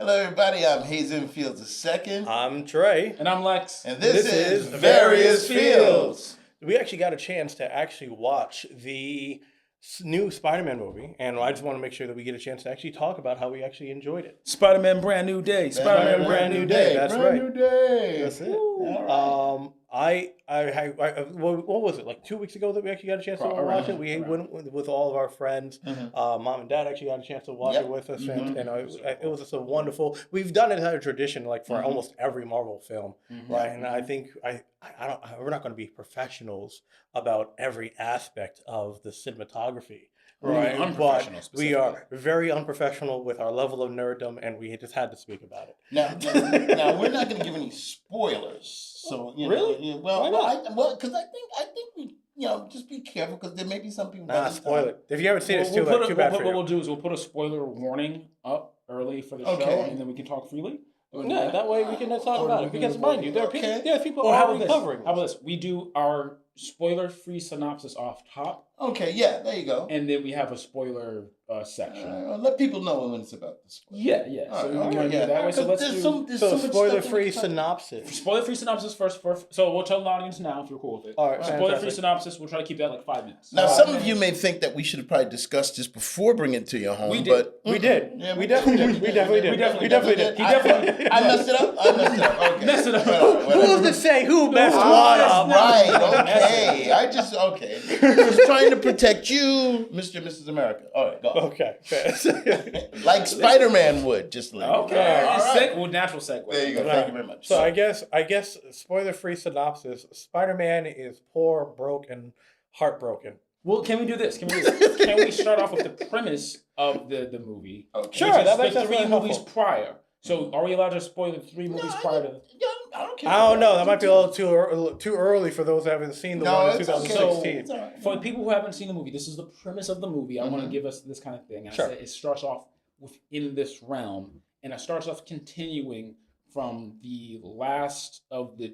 Hello, everybody. I'm Hazen Fields II. I'm Trey. And I'm Lex. And this is Various Fields. We actually got a chance to actually watch the new Spider-Man movie, and I just want to make sure that we get a chance to actually talk about how we actually enjoyed it. Spider-Man Brand New Day. Spider-Man Brand New Day. That's right. Brand New Day. That's it. All What was it, like 2 weeks ago that we actually got a chance to watch it? We went with all of our friends. Mom and Dad actually got a chance to watch it with us, and it was just a wonderful. We've done it as a tradition, like for almost every Marvel film, right? And I think we're not going to be professionals about every aspect of the cinematography. Right, but we are very unprofessional with our level of nerddom, and we just had to speak about it. Now we're not going to give any spoilers. So Really? Why not? Because I think we just be careful because there may be some people. Spoil it. If you haven't seen it, it's too bad for you. What we'll do is we'll put a spoiler warning up early for the show, and then we can talk freely. Yeah, that way we can talk about it. Because mind you, there are people already covering this. How about this? We do our spoiler-free synopsis off top. Okay, yeah, there you go. And then we have a spoiler section. Let people know when it's about the spoiler. Yeah. So we want to do it that way. So let's do spoiler-free synopsis. Spoiler-free synopsis first. So we'll tell the audience now if you're cool with it. All right. Spoiler-free synopsis. We'll try to keep that like 5 minutes. Now, some of you may think that we should have probably discussed this before bringing it to your home. We did. But we did. Yeah, we definitely did. We definitely did. I messed it up. Okay. Messed it up. Who's to say who messed what up? Right. Okay. Just trying to protect you, Mr. and Mrs. America. All right, go. Okay. Like Spider-Man would, just like. Okay. All right. Natural segue. There you go. Thank you very much. So I guess spoiler-free synopsis: Spider-Man is poor, broke, and heartbroken. Well, can we do this? Can we start off with the premise of the movie? Okay. Sure. Which is That makes the sense. 3 movies prior. So are we allowed to spoil the 3 movies prior to? I don't care. I don't know. That might be a little too early for those that haven't seen the one in 2016. It's all right. For the people who haven't seen the movie, this is the premise of the movie. I want to give us this kind of thing. Sure. It starts off within this realm, and it starts off continuing from the last of the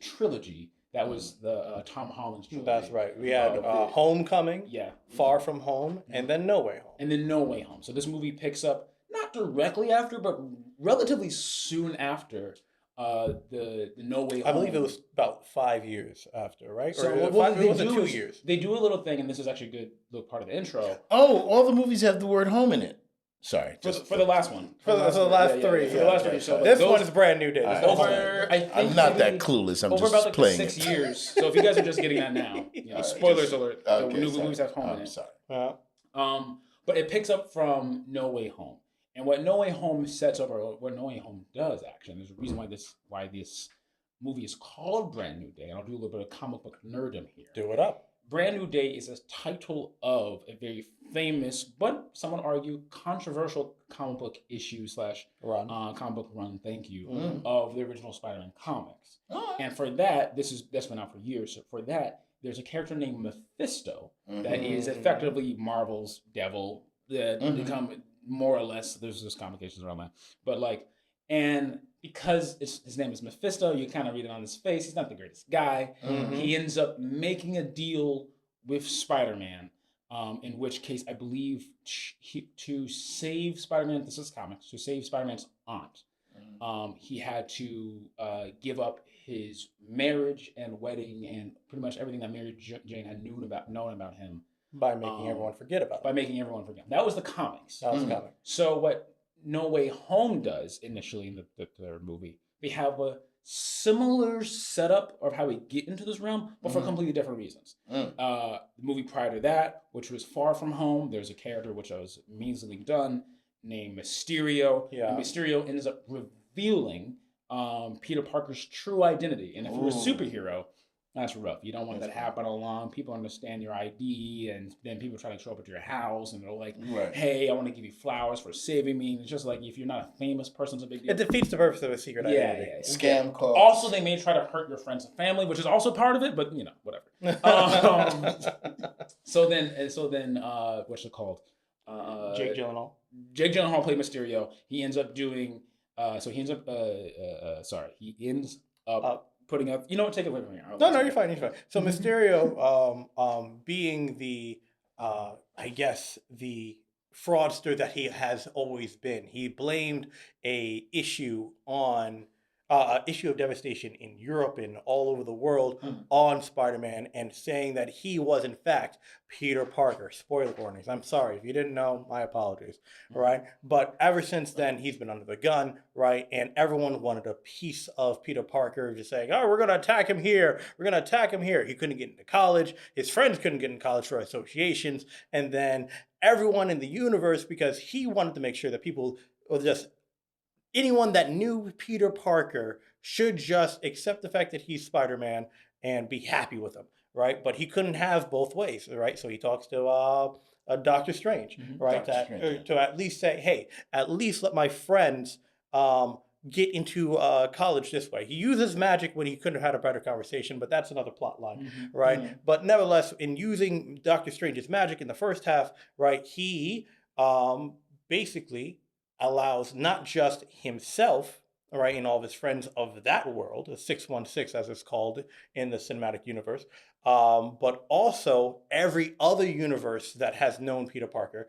trilogy. That was the Tom Holland's trilogy. That's right. We had Homecoming, Far From Home, and then No Way Home. And then No Way Home. So this movie picks up not directly after, but relatively soon after the No Way Home. I believe it was about 5 years after, right? So or what was it 2 years? They do a little thing, and this is actually a good little part of the intro. Oh, all the movies have the word home in it. Sorry. For the last one. For the last 3. For the last 3. So this one is Brand New Day. I'm not that clueless. I'm over just about like playing 6 years. So if you guys are just getting that now, spoilers alert. The new movies have home in it. Sorry. But it picks up from No Way Home. And what No Way Home sets up, or what No Way Home does, actually, and there's a reason why this movie is called Brand New Day, and I'll do a little bit of comic book nerddom here. Do it up. Brand New Day is a title of a very famous, but some would argue controversial comic book issue / comic book run, thank you, of the original Spider-Man comics. And for that, that's been out for years. So for that, there's a character named Mephisto that is effectively Marvel's devil. Become more or less. There's complications around that, but and because his name is Mephisto, you kind of read it on his face. He's not the greatest guy. He ends up making a deal with Spider-Man, in which case I believe to save Spider-Man. This is comics. To save Spider-Man's aunt, he had to give up his marriage and wedding and pretty much everything that Mary Jane had known about him. By making everyone forget about it. By making everyone forget. That was the comics. That was the comic. So what No Way Home does initially in the third movie, they have a similar setup of how we get into this realm, but for completely different reasons. The movie prior to that, which was Far From Home, there's a character which was measly done named Mysterio. Yeah. And Mysterio ends up revealing Peter Parker's true identity. And if you're a superhero, that's rough. You don't want that to happen along. People understand your ID, and then people try to show up at your house, and they're like, hey, I want to give you flowers for saving me. And it's just like, if you're not a famous person, it's a big deal. It defeats the purpose of a secret identity. Yeah. Scam calls. Also, they may try to hurt your friends and family, which is also part of it, but, whatever. So then, what's it called? Jake Gyllenhaal. Jake Gyllenhaal played Mysterio. He ends up putting up. You know what? Take it away from here. No, you're fine. So Mysterio, being the, I guess the fraudster that he has always been. He blamed a issue of devastation in Europe and all over the world on Spider-Man, and saying that he was in fact Peter Parker. Spoiler warnings. I'm sorry if you didn't know. My apologies. Right, but ever since then he's been under the gun. Right, and everyone wanted a piece of Peter Parker, just saying, "Oh, we're going to attack him here. We're going to attack him here." He couldn't get into college. His friends couldn't get into college for associations, and then everyone in the universe, because he wanted to make sure that people, or just anyone that knew Peter Parker, should just accept the fact that he's Spider-Man and be happy with him, right? But he couldn't have both ways, right? So he talks to Doctor Strange, right? To at least say, hey, at least let my friends get into college this way. He uses magic when he couldn't have had a better conversation, but that's another plot line, right? But nevertheless, in using Doctor Strange's magic in the first half, right, he basically allows not just himself, right, and all of his friends of that world, the 616 as it's called in the cinematic universe, but also every other universe that has known Peter Parker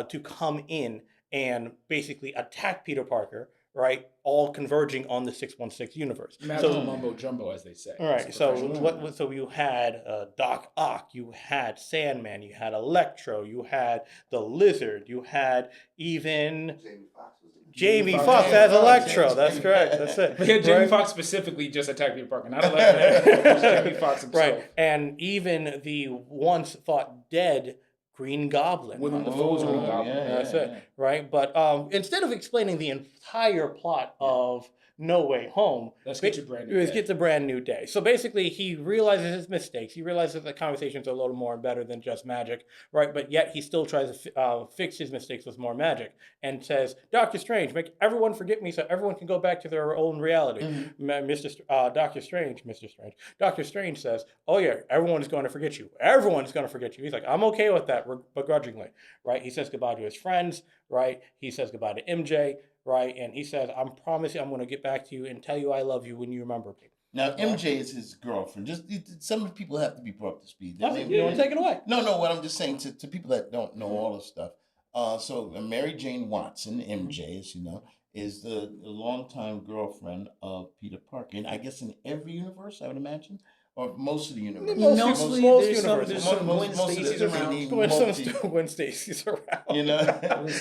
to come in and basically attack Peter Parker, right, all converging on the 616 universe. Magical mumbo jumbo, as they say. All right, so you had Doc Ock, you had Sandman, you had Electro, you had the Lizard, you had even Jamie Foxx as Electro. That's correct. That's it. But yeah, Jamie Foxx specifically just attacked Peter Parker, not Electro. Jamie Foxx himself. Right, and even the once thought dead Green Goblin. With the foes Green Goblin. That's it. Right, but instead of explaining the entire plot of No Way Home, let's get a brand new day. So basically, he realizes his mistakes. He realizes that conversations are a little more better than just magic, right? But yet he still tries to fix his mistakes with more magic, and says, "Doctor Strange, make everyone forget me, so everyone can go back to their own reality." Doctor Strange says, "Oh yeah, everyone is going to forget you. Everyone is going to forget you." He's like, "I'm okay with that, begrudgingly," right? He says goodbye to his friends, right? He says goodbye to MJ. Right, and he says, "I'm promising I'm going to get back to you and tell you I love you when you remember me." Now, MJ is his girlfriend. Just some people have to be brought up to speed. You want to take it away? No. What I'm just saying to people that don't know all this stuff. So Mary Jane Watson, MJ, as you know, is the longtime girlfriend of Peter Parker, and I guess in every universe, I would imagine. Or most of the universe. Most universes. Gwen Stacy's around. You know?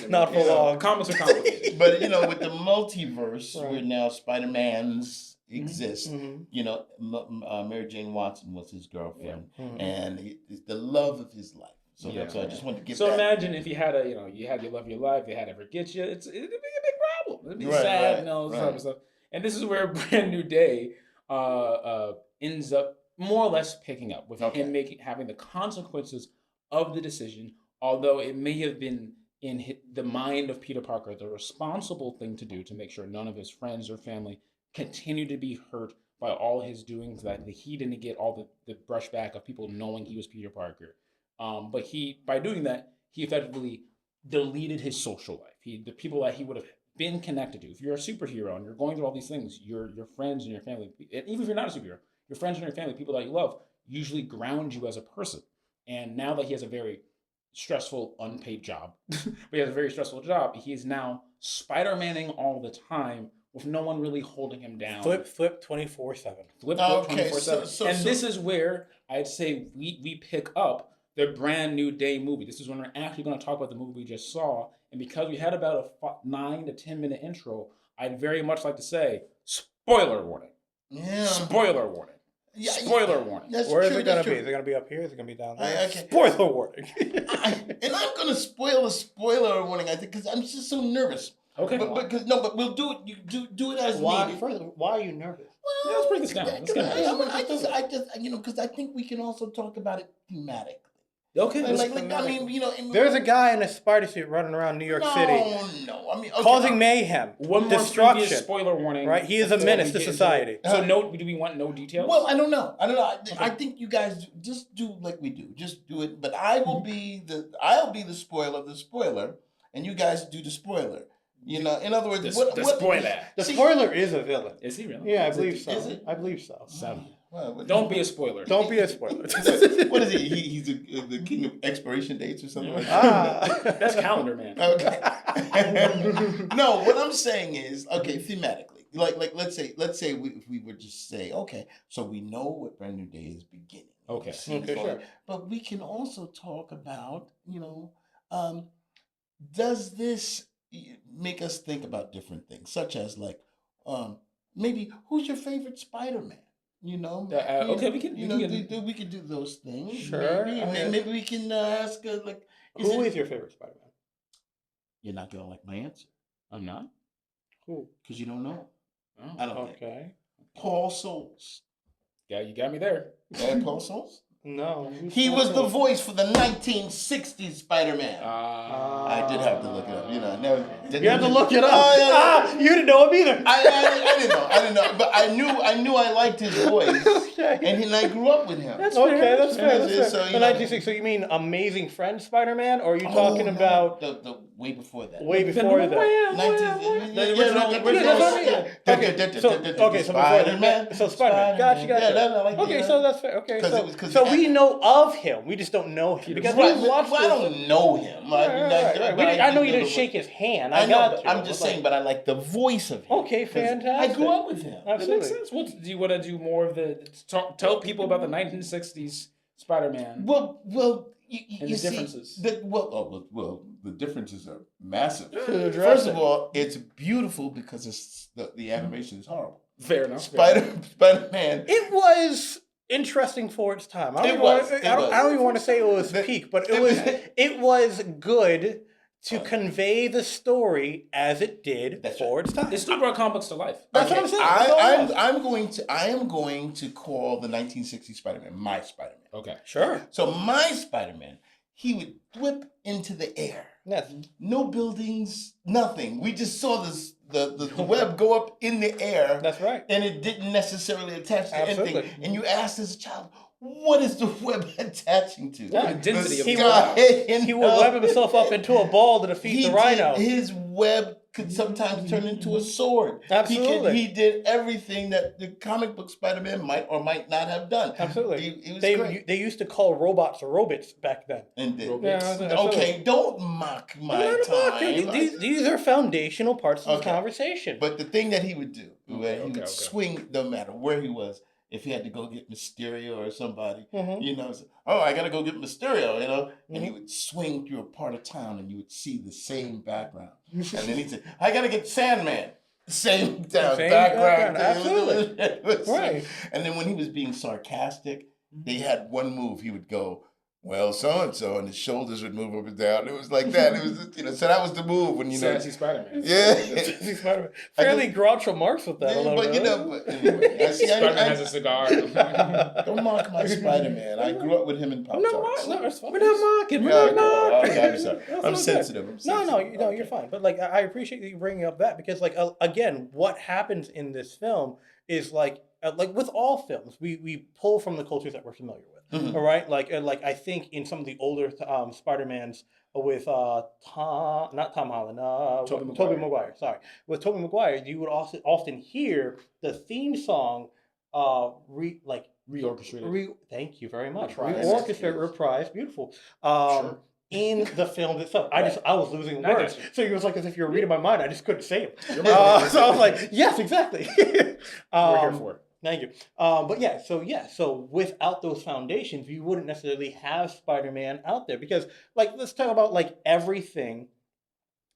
Not for long. Comics are complicated. But, with the multiverse, where now Spider-Mans exist, Mary Jane Watson was his girlfriend. And the love of his life. So I just wanted to get that. So imagine if you had you had your love of your life, you had ever get you, it'd be a big problem. It'd be sad and all this type of stuff. And this is where Brand New Day ends up more or less picking up with him having the consequences of the decision, although it may have been in the mind of Peter Parker the responsible thing to do to make sure none of his friends or family continue to be hurt by all his doings, that he didn't get all the brushback of people knowing he was Peter Parker. But by doing that, he effectively deleted his social life. The people that he would have been connected to. If you're a superhero and you're going through all these things, your friends and your family, and even if you're not a superhero, your friends and your family, people that you love, usually ground you as a person. And now that he has a very stressful, unpaid job, he is now Spider-Manning all the time with no one really holding him down. Flip 24/7. Flip 24/7. And this is where I'd say we pick up the Brand New Day movie. This is when we're actually going to talk about the movie we just saw. And because we had about a 9 to 10 minute intro, I'd very much like to say, spoiler warning. Yeah. Spoiler warning. Yeah, spoiler warning. Where is it going to be? Is it going to be up here? Is it going to be down there? Spoiler warning. And I'm going to spoil a spoiler warning, I think, because I'm just so nervous. Okay. But we'll do it. You do it as needed. Why are you nervous? Well, let's break this down. Because I think we can also talk about it thematically. Okay. There's a guy in a spider suit running around New York City. No. Causing mayhem. One destruction. More spoiler warning. Right? He is a menace to society. So do we want no details? Well, I don't know. I think you guys just do like we do. Just do it. But I'll be the spoiler, and you guys do the spoiler. In other words, the spoiler. The spoiler is a villain. Is he really? Yeah, I believe so. Is it? I believe so. Don't be a spoiler. Don't be a spoiler. What is he? He's the king of expiration dates or something like that. That's Calendar Man. Okay. No, what I'm saying is, okay, thematically, like let's say if we would just say, okay, so we know what Brand New Day is beginning. Okay. Sure. But we can also talk about, does this make us think about different things, such as like, maybe who's your favorite Spider-Man? Okay, we can. We could do those things. Sure. Maybe we can ask like, who is your favorite Spider-Man? You're not gonna like my answer. I'm not. Who? Because you don't know. Oh, I don't think. Okay. Paul Souls. Yeah, you got me there. Paul Souls? No. He was the voice for the 1960s Spider-Man. I did have to look it up. You had to look it up. You didn't know him either. I didn't know. But I knew I liked his voice. Okay. And I grew up with him. That's fair. That's fair. So, The 1960s. So you mean Amazing Friend Spider-Man, or are you talking about the way before that? way before that? Spider-Man. So Spider-Man. Gotcha. Okay, so that's fair. Okay, so we know of him. We just don't know him because we watched. I don't know him. I know you didn't shake his hand. I know. I'm just saying, but I like the voice of him. Okay, fantastic. I grew up with him. That makes sense. Do you want to do more of the tell people about the 1960s Spider-Man? Well, and the differences. The differences are massive. Sure. First of all, it's beautiful because the animation is horrible. Fair enough. Spider-Man. It was interesting for its time. I don't even want to say it was peak, but it was good to convey the story as it did for its time. It still brought comics to life. That's what I'm saying. I am going to call the 1960s Spider-Man my Spider-Man. Okay. Sure. So my Spider-Man, he would whip into the air. Yes. No buildings, nothing. We just saw the web go up in the air. That's right. And it didn't necessarily attach to anything. And you asked as a child, what is the web attaching to? Yeah. The density of he would web himself up into a ball to defeat the Rhino. His web could sometimes turn into a sword. Absolutely. He did everything that the comic book Spider-Man might or might not have done. Absolutely. It was great. They used to call robots robots back then. And okay, don't mock my time. These are foundational parts of the conversation. But the thing that he would do, he would swing no matter where he was. If he had to go get Mysterio or somebody, I gotta go get Mysterio, and he would swing through a part of town and you would see the same background. And then he'd say, I gotta get Sandman. Same background. Absolutely. Right. And then when he was being sarcastic, they had one move. He would go, well, so-and-so, and his shoulders would move up and down. It was like that. It was, so that was the move when, Sassy Spider-Man. Yeah. Sassy Spider-Man. Fairly Groucho Marx with that a little bit. But anyway. Spider-Man has a cigar. Don't mock my Spider-Man. I grew up with him in Pop Tarts. We're not mocking. We're not mocking. Okay, I'm sorry. I'm sensitive. No, you're fine. But, I appreciate you bringing up that because, again, what happens in this film is, like with all films, we pull from the cultures that we're familiar with. Mm-hmm. All right, I think in some of the older Spider-Mans with not Tom Holland, Tobey Maguire. Sorry, with Tobey Maguire, you would also often hear the theme song, reorchestrated. Thank you very much. Reorchestrated, reprise, beautiful. Sure. In the film itself, I was losing words. So it was like as if you were reading my mind. I just couldn't say it. So I was like, yes, exactly. We're here for it. Thank you. So without those foundations, you wouldn't necessarily have Spider-Man out there because, let's talk about everything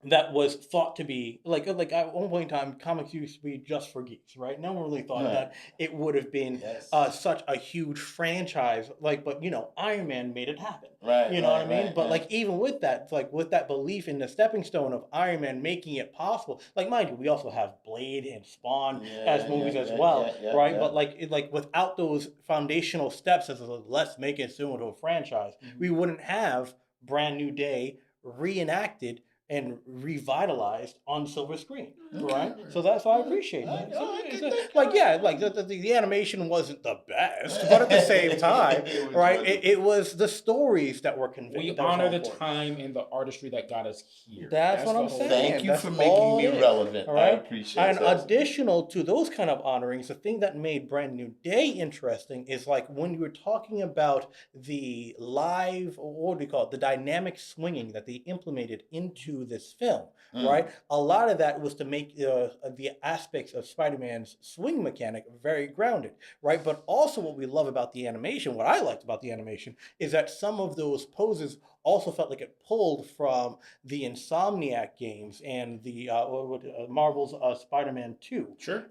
that was thought to be at one point in time, comics used to be just for geeks, right? No one really thought that it would have been such a huge franchise. But Iron Man made it happen. Right. You know what I mean? But even with that, with that belief in the stepping stone of Iron Man making it possible. Mind you, we also have Blade and Spawn as movies as well, right? Yeah. But without those foundational steps as let's make it similar to a franchise, we wouldn't have Brand New Day reenacted and revitalized on silver screen, right? So that's why I appreciate that. The animation wasn't the best, but at the same time, right? It was the stories that were conveyed. We honor the time and the artistry that got us here. That's what I'm saying. Thank you That's for making me all relevant. all right? I appreciate And that. additional to those kind of honorings, the thing that made Brand New Day interesting is like when you were talking about the live, what do you call it, the dynamic swinging that they implemented into this film, right? A lot of that was to make the aspects of Spider-Man's swing mechanic very grounded, right? But also what we love about the animation, what I liked about the animation, is that some of those poses also felt like it pulled from the Insomniac games and the Marvel's Spider-Man 2. Sure.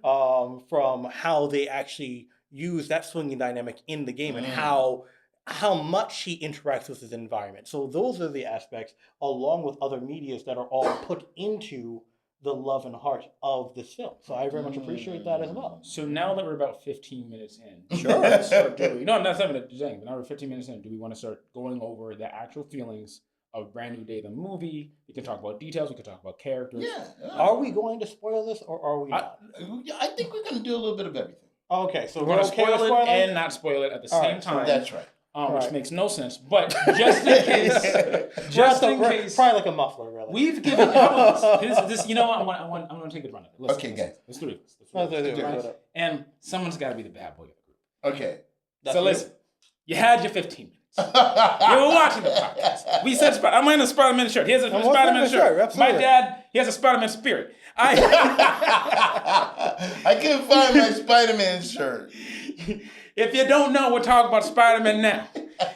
From how they actually use that swinging dynamic in the game and how much he interacts with his environment. So those are the aspects, along with other medias that are all put into the love and heart of this film. So I very much appreciate that as well. So now that we're about 15 minutes in, Sure. let's start doing, no, that's not what I'm saying, but now we're 15 minutes in, do we want to start going over the actual feelings of Brand New Day, the movie? We can talk about details, we can talk about characters. Yeah. Are we going to spoil this or are we not? I think we're going to do a little bit of everything. Okay, so We're we're going to okay with spoil it spoiling? and not spoil it at the same time. That's right. Which Right. makes no sense. But just in case, We're probably like a muffler, really. we've given. How about this? You know what? I'm going to take a run at it. Okay, guys. Let's do this. Let's do it. Right? And someone's got to be the bad boy of the group. Okay. So listen, you had your 15 minutes. You were watching the podcast. We said I'm wearing a Spider-Man shirt. He has a Spider-Man shirt. Absolutely. My dad, he has a Spider-Man spirit. I couldn't find my Spider-Man shirt. If you don't know, we're talking about Spider-Man now.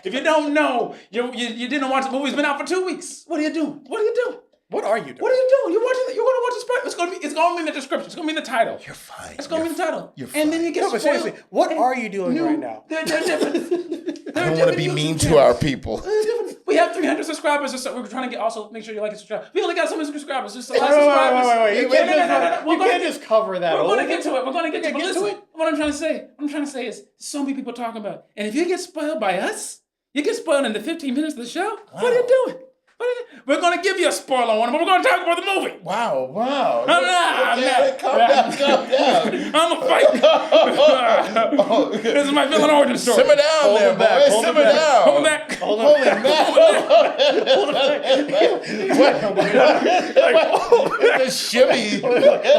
If you don't know, you didn't watch the movie. It's been out for 2 weeks. What are you doing? What are you doing? What are you doing? What are you doing? You're going to watch the Spider. It's going to be in the description. It's going to be in the title. You're fine. It's going to be in the title. You're And then you get No, but spoiled. seriously, what are you doing right now? They're different. I don't want to be mean to our people. We have 300 subscribers, so we're trying to get also make sure you like and subscribe. We only got so many subscribers. Just a lot of subscribers. You can't just cover that. We're going to get to it. We're going to get to it. Get to Listen, it. what I'm trying to say is so many people talking about it. And if you get spoiled by us, you get spoiled in the 15 minutes of the show. What are you doing? We're going to give you a spoiler on it, but we're going to talk about the movie. Wow. I'm not. Calm down. I'm a fight. This is my villain origin story. Simmer down Hold there, him back, boy. hold him Simmer back. down. Hold back. Hold on. Holy mackerel. It's a shimmy. He's like, no.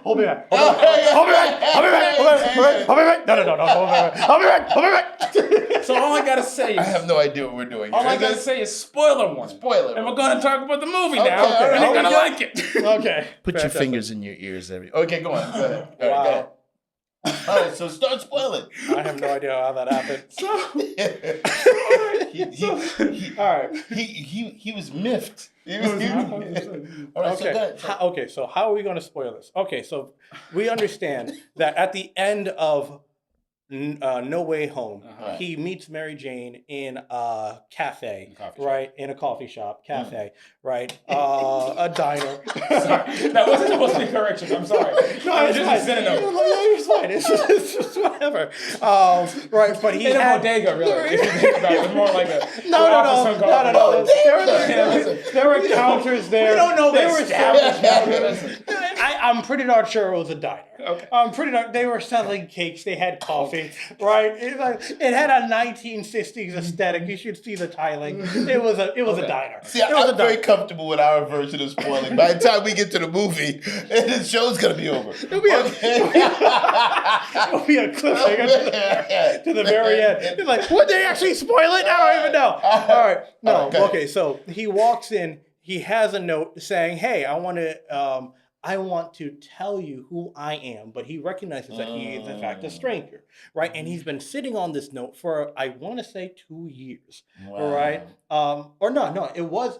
Hold me back. Hold me back. No. So all I got to say I is, have no idea what we're doing. all I got to say is spoiler warning. Spoiler. And we're going to talk about the movie Okay, now. all right. And you're going to like it. Okay. Put your Fantastic. fingers in your ears. Okay, go on. Go ahead. All right, go ahead. All right, so start spoiling. I have no idea how that happened. All right. He was miffed. All right, so go ahead. Okay, so how are we going to spoil this? Okay, so we understand that at the end of No Way Home, he meets Mary Jane in a cafe, right? In a coffee shop, cafe, right? A diner. Sorry, that wasn't supposed to be correction. I'm sorry. No, It's it's just fine. a synonym. It's fine. It's just whatever. Right, but he In a had bodega, really. If you think about it, it's more like a No. There were counters there. We don't know They the were establishment. I'm pretty darn sure it was a diner. Okay. I'm pretty darn. They were selling cakes. They had coffee, right? It had a 1960s aesthetic. You should see the tiling. It was a diner. See, It was I'm very comfortable with our version of spoiling. By the time we get to the movie, the show's gonna be over. It'll be a cliffhanger to the very end. It's like, would they actually spoil it? I don't even know. All right. No. Okay. So he walks in. He has a note saying, "Hey, I want to tell you who I am," but he recognizes that he is in fact a stranger, right? And he's been sitting on this note for, I want to say, 2 years, Wow. right? Or no, it was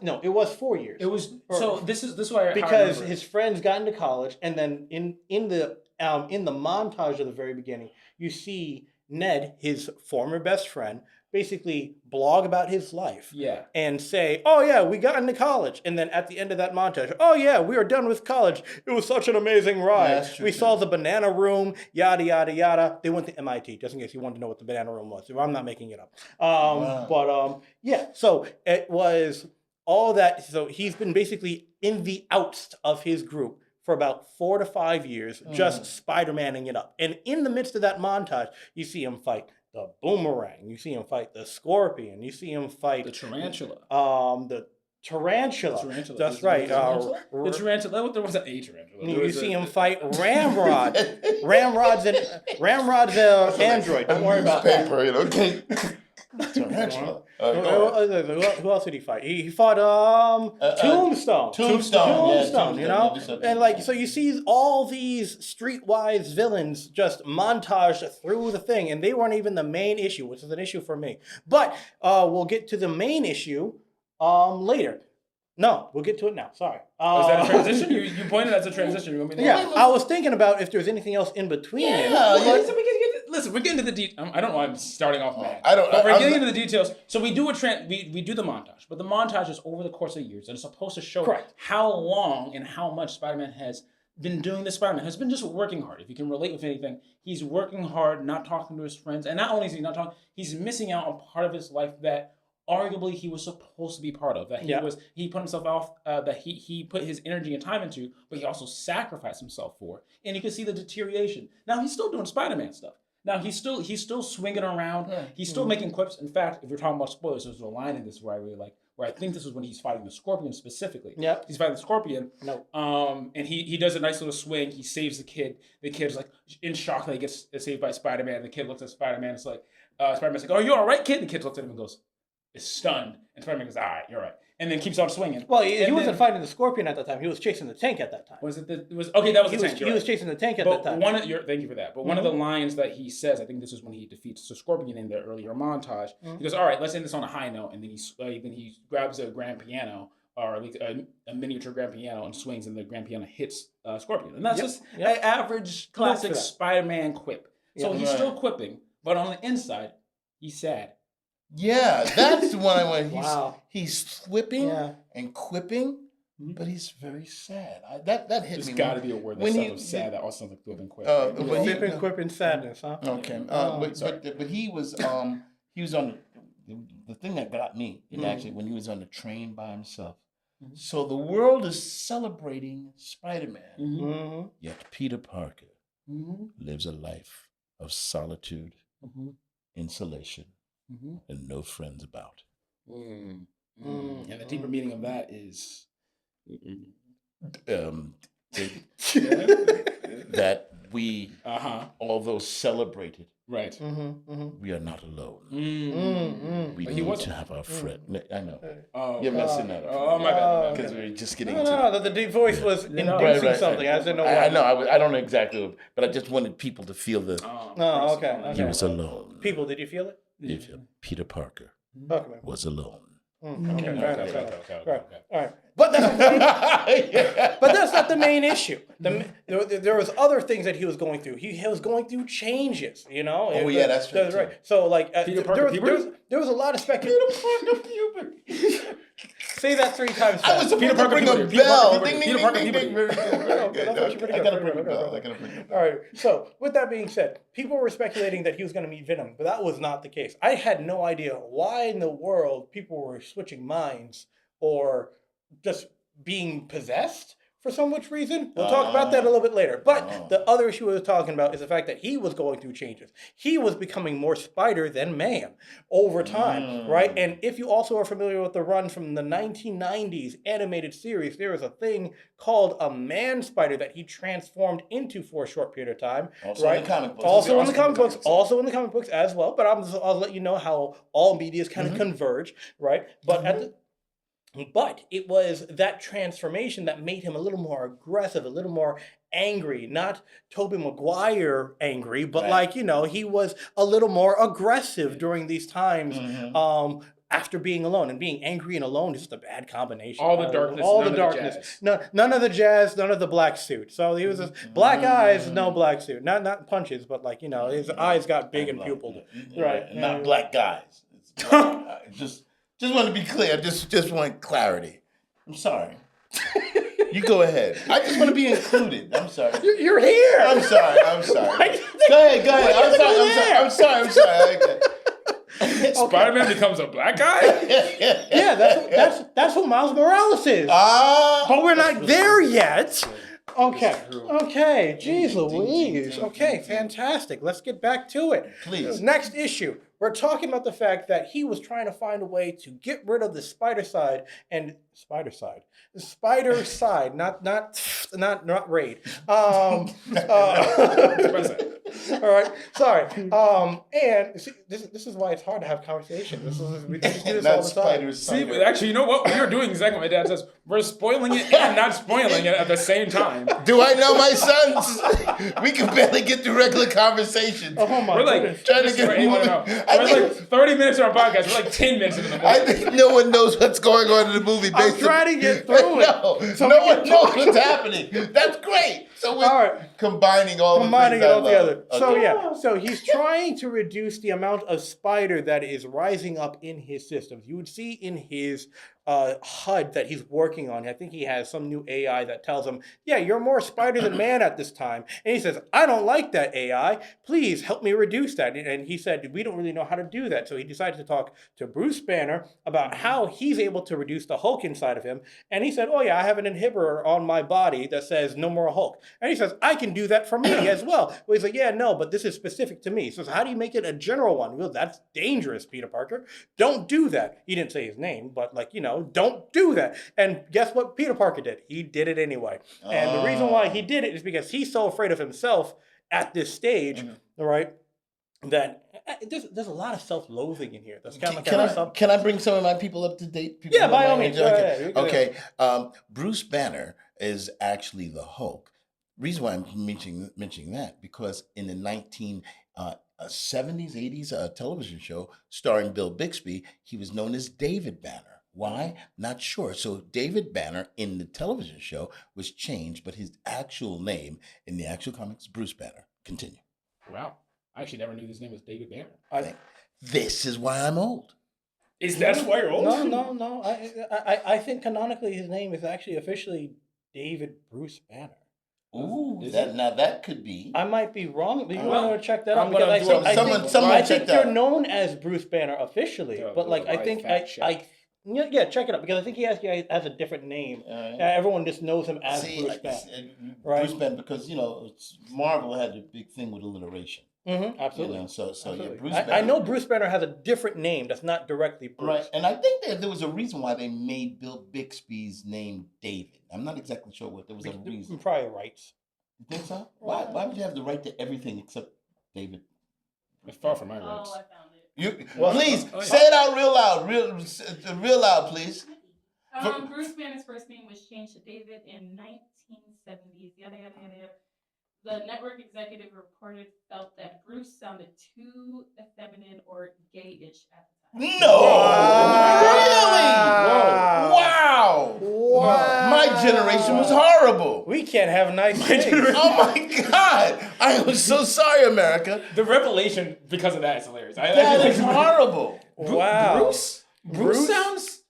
4 years. It was so. This is why Because his friends got into college, and then in the montage of the very beginning, you see Ned, his former best friend, basically blog about his life. Yeah. And say, "Oh yeah, we got into college," and then at the end of that montage, "Oh yeah, we are done with college. It was such an amazing ride. Yeah, that's true, we too. saw the banana room, yada yada yada." They went to MIT, just in case you wanted to know what the banana room was. I'm not making it up. Wow. But yeah, so it was all that. So he's been basically in the oust of his group for about 4 to 5 years, just Spider-Maning it up. And in the midst of that montage, you see him fight the Boomerang, you see him fight the Scorpion, you see him fight The Tarantula. The Tarantula. That's right. The Tarantula. There wasn't a tarantula. You see him fight Ramrod. Ramrod's android. Don't worry about that. Okay. Tarantula. Who else did he fight? He fought Tombstone. Tombstone, you know? And like, so you see all these streetwise villains just montaged through the thing, and they weren't even the main issue, which is an issue for me. But we'll get to the main issue later. No, we'll get to it now. Sorry. Is that a transition? You pointed as a transition. You want me to I was thinking about if there's anything else in between. Listen, we're getting to the details. I don't know why I'm starting off bad. But we're getting into the details. So we do we do the montage, but the montage is over the course of years, and it's supposed to show how long and how much Spider-Man has been doing this. Spider-Man has been just working hard. If you can relate with anything, he's working hard, not talking to his friends, and not only is he not talking, he's missing out on part of his life that arguably he was supposed to be part of, that he put himself off, that he put his energy and time into, but he also sacrificed himself for. And you can see the deterioration. Now he's still doing Spider-Man stuff. Now he's still swinging around. Yeah. He's still making quips. In fact, if you're talking about spoilers, there's a line in this where I really like, where I think this is when he's fighting the Scorpion specifically. Yeah. He's fighting the Scorpion. And he does a nice little swing. He saves the kid. The kid's like in shock that he gets saved by Spider-Man. The kid looks at Spider-Man. It's like, Spider-Man's like, "Oh, you all right, kid?" The kid looks at him and goes, is stunned, and Spider-Man goes, "All right, you're right," and then keeps on swinging. Well, he wasn't fighting the Scorpion at that time. He was chasing the tank at that time. Was it? That was the tank. He was chasing the tank at that time. Thank you for that. But one of the lines that he says, I think this is when he defeats the Scorpion in the earlier montage. He goes, "All right, let's end this on a high note," and then he grabs a grand piano, or at least a miniature grand piano, and swings, and the grand piano hits Scorpion, and that's just an average classic Spider-Man quip. So he's still quipping, but on the inside, he's sad. Yeah, that's the one I want. He's flipping and quipping, but he's very sad. That hit me. There's got to be a word that's sad that also sounds like flipping, quip. Flipping, quipping, sadness, huh? Okay, but he was on the thing that got me. Actually, when he was on the train by himself. So the world is celebrating Spider-Man, yet Peter Parker lives a life of solitude, insulation. And no friends about. And the deeper meaning of that is that we, although celebrated, right, we are not alone. We need to have our friend. I know. You're messing that up. Oh my bad. Because we're just getting the deep voice was inducing something. I didn't know. I know. I don't know exactly, but I just wanted people to feel the. Okay. He was alone. People, did you feel it? Peter Parker was alone. Okay. All right. But that's not the main issue. There was other things that he was going through. He was going through changes, you know. That's right. That's right. So like Peter Parker, there was a lot of speculation. Peter Parker puberty. Say that 3 times fast. I was supposed to bring a bell. Peter Parker puberty. I gotta bring a bell. All right. So with that being said, people were speculating that he was going to meet Venom, but that was not the case. I had no idea why in the world people were switching minds or just being possessed for some which reason. We'll talk about that a little bit later. But the other issue we were talking about is the fact that he was going through changes. He was becoming more spider than man over time, right? And if you also are familiar with the run from the 1990s animated series, there was a thing called a man spider that he transformed into for a short period of time. Also in the comic books. Also in the comic books as well. But I'll let you know how all medias kind of converge, right? But it was that transformation that made him a little more aggressive, a little more angry. Not Tobey Maguire angry, but he was a little more aggressive during these times. After being alone, and being angry and alone is just a bad combination. All the darkness. None of the jazz, none of the black suit. So he was just black eyes, no black suit. Not punches, but his eyes got big and pupilled. Right. Not black guys. Just want to be clear. Just want clarity. I'm sorry. You go ahead. I just want to be included. I'm sorry. You're here. I'm sorry. Go ahead. I'm sorry. Okay. Spider-Man becomes a black guy? Yeah, that's what Miles Morales is. But we're not there yet. Okay. Okay. Jeez Louise. Okay, fantastic. Let's get back to it. Please. Next issue. We're talking about the fact that he was trying to find a way to get rid of the spider side, not raid. All right, sorry. And see, this is why it's hard to have conversations. We do this all the time. See, but actually, you know what? We are doing exactly what my dad says. We're spoiling it and not spoiling it at the same time. Do I know my sons? We can barely get through regular conversations. Oh my goodness. Trying to get we're like 30 minutes in our podcast. We're like 10 minutes into the movie. I think no one knows what's going on in the movie. I'm trying to get through it. No one knows what's happening. That's great. So we're combining all it all together. Okay. So he's trying to reduce the amount of spider that is rising up in his systems. You would see in his HUD that he's working on. I think he has some new AI that tells him, yeah, you're more spider than man at this time. And he says, I don't like that AI. Please help me reduce that. And he said, we don't really know how to do that. So he decided to talk to Bruce Banner about how he's able to reduce the Hulk inside of him. And he said, oh yeah, I have an inhibitor on my body that says no more Hulk. And he says, I can do that for me as well. Well, he's like, yeah, no, but this is specific to me. He says, how do you make it a general one? Well, that's dangerous, Peter Parker. Don't do that. He didn't say his name, but don't do that. And guess what Peter Parker did? He did it anyway. And the reason why he did it is because he's so afraid of himself at this stage, all right, that there's a lot of self-loathing in here. That's kind of can I bring some of my people up to date? Yeah, by all means. Okay. Bruce Banner is actually the Hulk. Reason why I'm mentioning that, because in the 1970s, 80s television show starring Bill Bixby, he was known as David Banner. Why? Not sure. So David Banner in the television show was changed, but his actual name in the actual comics is Bruce Banner. Continue. Wow. I actually never knew his name was David Banner. This is why I'm old. Is that why you're old? No. I think canonically his name is actually officially David Bruce Banner. Ooh, that could be. I might be wrong, but you want to check that out. Someone I think you're known as Bruce Banner officially, but I think yeah, check it out, because I think he has a different name. Everyone just knows him as Bruce Banner. Right? Bruce Banner, because Marvel had a big thing with alliteration. Mm-hmm, absolutely. Yeah, Bruce Banner. I know Bruce Banner has a different name that's not directly Bruce. Right, and I think that there was a reason why they made Bill Bixby's name David. I'm not exactly sure what. There was a reason. Probably rights. You think so? Why would you have the right to everything except David? It's far from my rights. Oh, I found it. Please say it out real loud, real loud, please. Bruce Banner's first name was changed to David in 1970s. Yada. The network executive reported felt that Bruce sounded too feminine or gayish at the time. No, really? Wow. My generation was horrible. We can't have nice things. Oh my God! I am so sorry, America. The revelation because of that is hilarious. That is horrible. Wow. Bruce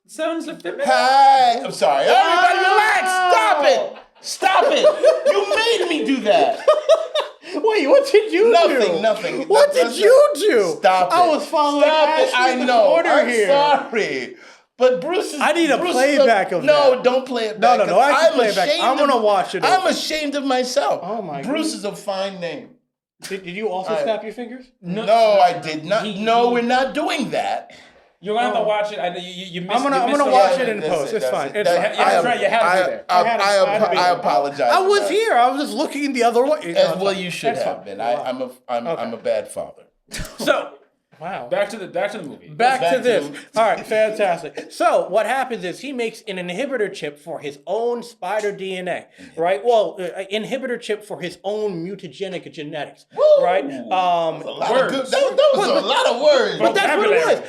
sounds feminine. Hi. I'm sorry. Everybody relax. Stop it. You made me do that. Wait, what did you do? Nothing. What did you do? Stop it. I was following Ashley I'm sorry. But I need a playback of that. No, don't play it back. No, I can play it back. I'm going to watch it. I'm ashamed of myself. Oh my God. Bruce is a fine name. Did you also snap your fingers? No, I did not. No, we're not doing that. You're gonna have to watch it. You missed. I'm gonna watch it in post. It's fine. That's right. You had to be there. I apologize. I was here. I was just looking the other way. Well, you should have been. I'm a bad father. So. Wow. Back to the movie. Back to this. All right, fantastic. So what happens is he makes an inhibitor chip for his own spider DNA, right? Well, inhibitor chip for his own mutagenic genetics, right? That was a lot of words.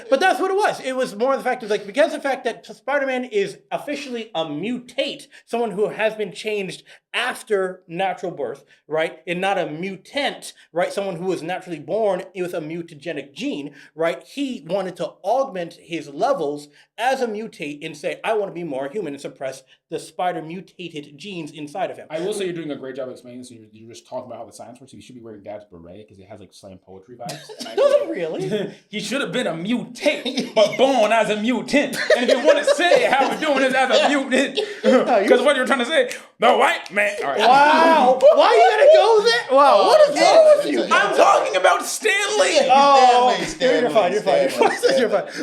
But that's what it was. It was more the fact of because the fact that Spider-Man is officially a mutate, someone who has been changed after natural birth, right? And not a mutant, right? Someone who was naturally born with a mutagenic gene, right? He wanted to augment his levels as a mutate and say, I want to be more human and suppress the spider mutated genes inside of him. I will say you're doing a great job explaining this. You're just talking about how the science works. So you should be wearing Dad's beret because it has like slam poetry vibes. Does it really? He should have been a mutate, but born as a mutant. And if you want to say how we're doing this as a mutant, because what you're trying to say, the white man. All right. Wow. Why you gotta go there? Wow. What is wrong with you? I'm talking about Stanley. You're fine. You're fine.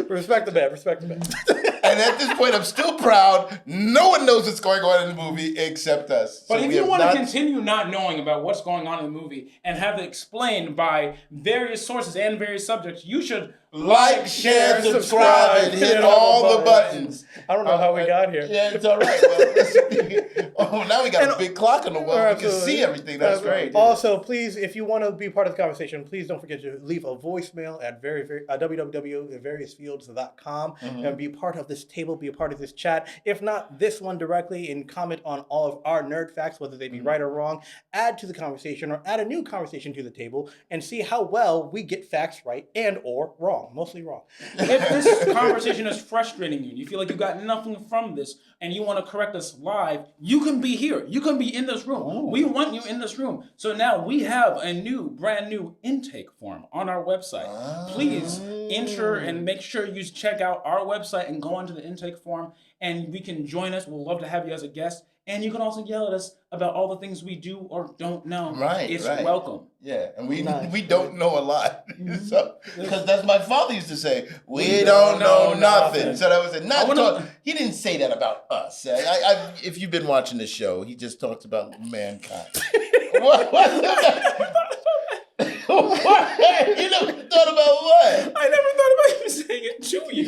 Respect the man. Respect the man. And at this point, I'm still proud. No one knows what's going on in the movie except us. But So if we you have want to not- continue not knowing about what's going on in the movie and have it explained by various sources and various subjects, you should like, share, subscribe, and hit all the buttons. I don't know how we got here. Yeah, it's all right. Well, now we got a big clock on the wall. We can see everything. That's great. Also, please, if you want to be part of the conversation, please don't forget to leave a voicemail at www.variousfields.com and be part of this table, be a part of this chat. If not this one directly, and comment on all of our nerd facts, whether they be right or wrong. Add to the conversation or add a new conversation to the table and see how well we get facts right and or wrong. Mostly wrong. If this conversation is frustrating you, you feel like you got nothing from this, and you want to correct us live, you can be here. You can be in this room. Ooh. We want you in this room. So now we have a brand new intake form on our website. Please ensure and make sure you check out our website and go onto the intake form, and we can join us. We'll love to have you as a guest. And you can also yell at us about all the things we do or don't know. Right, It's right. welcome. Yeah, and we Nice. don't know a lot. So, because that's my father used to say, we don't know nothing. So that was it. He didn't say that about us. If you've been watching the show, he just talks about mankind. What? What? You never thought about what? I never thought about him saying it to you.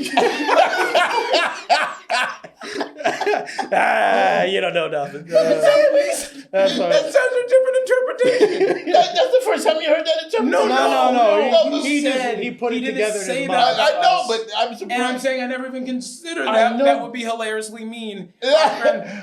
You don't know nothing. That That's all right. sounds a different interpretation. That's the first time you heard that interpretation? No. He put it didn't together in say his that mind. I know, us. but I'm surprised. And I'm saying I never even considered I that. know. That would be hilariously mean.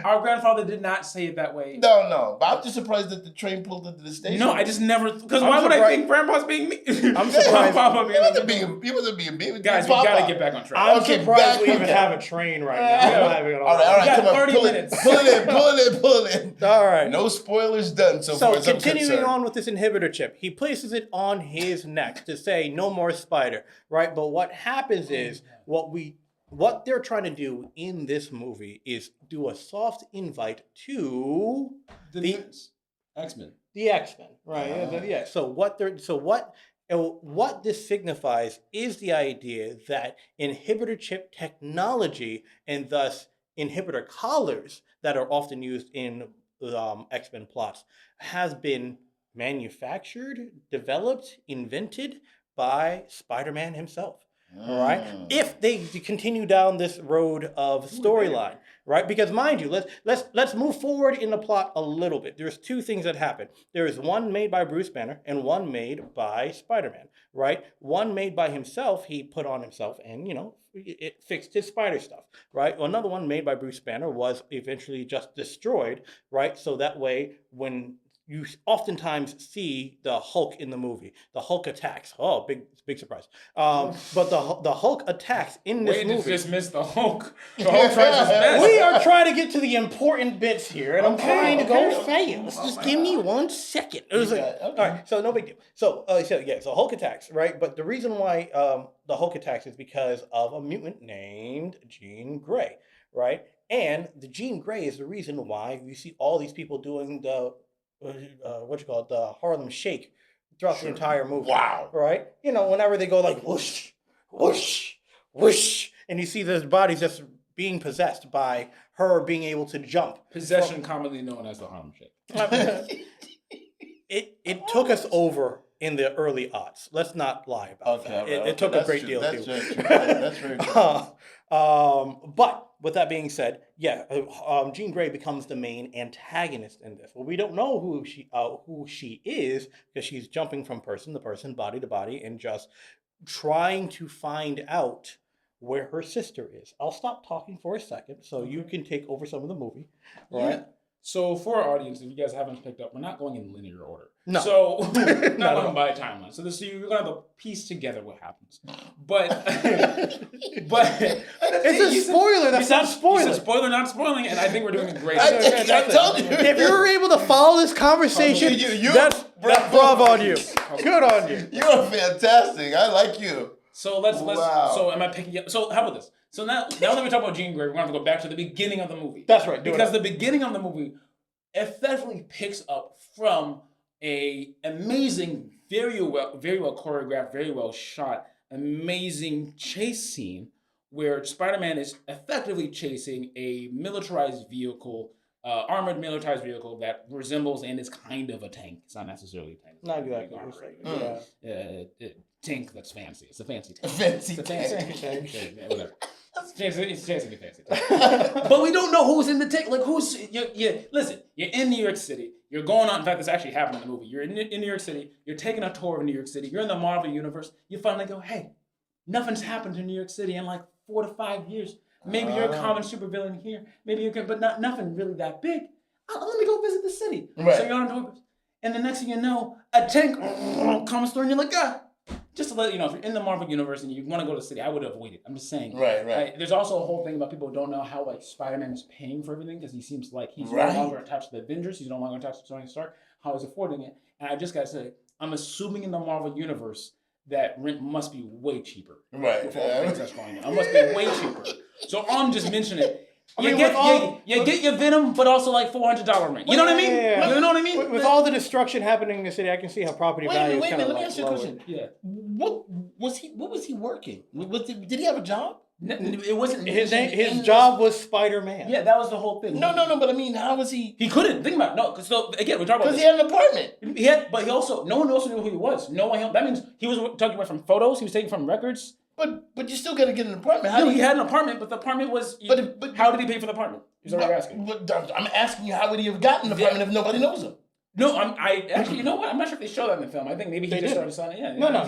Our grandfather did not say it that way. No. But I'm just surprised that the train pulled into the station. No, I just never. Because I'm why would I surprised- think Grandpa's being mean? I'm surprised. Papa He being wasn't being mean. Guys, we gotta get back on track. I'm Okay, surprised we back- even okay. have a train right now. Yeah. I'm not even gonna All lie. right, We got come on, 30 pull minutes. it, pull it in. All right. No spoilers done so So far as I'm continuing concerned. on with this inhibitor chip, he places it on his neck to say no more spider, right? But what happens is what they're trying to do in this movie is do a soft invite to The X-Men. the X-Men, right? Yeah. So what this signifies is the idea that inhibitor chip technology and thus inhibitor collars that are often used in X-Men plots has been manufactured, developed, invented by Spider-Man himself. All right. If they continue down this road of storyline, right? Because mind you, let's move forward in the plot a little bit. There's two things that happen. There is one made by Bruce Banner and one made by Spider-Man, right? One made by himself, he put on himself and, it fixed his spider stuff, right? Another one made by Bruce Banner was eventually just destroyed, right? So that way, when you oftentimes see the Hulk in the movie, the Hulk attacks. Oh, big surprise. But the Hulk attacks in this Wait, movie. just missed the Hulk. The Hulk tries his best. We are trying to get to the important bits here, and I'm trying to go okay. fast. Just give me 1 second. It was like, Okay. all right, so no big deal. So Hulk attacks, right? But the reason why the Hulk attacks is because of a mutant named Jean Grey, right? And the Jean Grey is the reason why you see all these people doing the the Harlem Shake throughout the entire movie. Wow. Right? Whenever they go like whoosh, whoosh, whoosh, and you see those bodies just being possessed by her being able to jump. Possession, commonly known as the Harlem Shake. It took us over in the early aughts. Let's not lie about that. It took a great deal. That's to very true. That's very true. But with that being said, Jean Grey becomes the main antagonist in this. Well, we don't know who she is because she's jumping from person to person, body to body, and just trying to find out where her sister is. I'll stop talking for a second so you can take over some of the movie. Right? Yeah. So for our audience, if you guys haven't picked up, we're not going in linear order. No. So not Not at going all. by timeline. So you're gonna have to piece together what happens. But but It's a spoiler. That's not spoiler. Spoiler, not spoiling, and I think we're doing a great I job. told you. If you were able to follow this conversation, that's bravo on you. Good on you. You are fantastic. I like you. So let's Wow. so am I picking up? So how about this? So now that we talk about Jean Grey, we're gonna have to go back to the beginning of the movie. That's right. Because the beginning of the movie effectively picks up from a amazing, very well choreographed, very well shot, amazing chase scene where Spider-Man is effectively chasing a militarized vehicle, armored militarized vehicle that resembles and is kind of a tank. It's not necessarily a tank. Not exactly. Yeah. Tank that's fancy. It's a fancy tank. Fancy It's a fancy tank. tank. Yeah, whatever. It's fancy fancy. But we don't know who's in the tank. Like who's listen, you're in New York City. You're going on. In fact, this actually happened in the movie. You're in New York City. You're taking a tour of New York City. You're in the Marvel universe. You finally go, hey, nothing's happened to New York City in like 4 to 5 years. Maybe you're a common supervillain here. Maybe you can, but nothing really that big. Let me go visit the city. Right. So you're on a tour, and the next thing you know, a tank comes through, and you're like, just to let you know, if you're in the Marvel universe and you want to go to the city, I would have waited. I'm just saying. Right. There's also a whole thing about people who don't know how like Spider-Man is paying for everything because he seems like he's Right. no longer attached to the Avengers. He's no longer attached to Tony Stark. How he's affording it? And I just gotta say, I'm assuming in the Marvel universe that rent must be way cheaper. Right. With all the things that's going on, it must be way cheaper. So I'm just mentioning it. You mean, get your Venom, but also like $400 rent. You know what I mean? Yeah. You know what I mean? With all the destruction happening in the city, I can see how property value is kind of Let me like ask you a lowered. question. Yeah. What was he working? Did he have a job? It wasn't His job was Spider-Man. Yeah, that was the whole thing. No. But I mean, how was he? He couldn't think about it. No, because so again, we're talking about Because this. he had an apartment. He had, but he also no one else knew who he was. No one. That means he was talking about from photos. He was taking from records. But you still got to get an apartment. No, he had an apartment, but the apartment was. But how did he pay for the apartment? Is that what you're asking? I'm asking you, how would he have gotten an apartment if nobody knows him? No, I actually, you know what? I'm not sure if they show that in the film. I think maybe he just started signing. Yeah. No.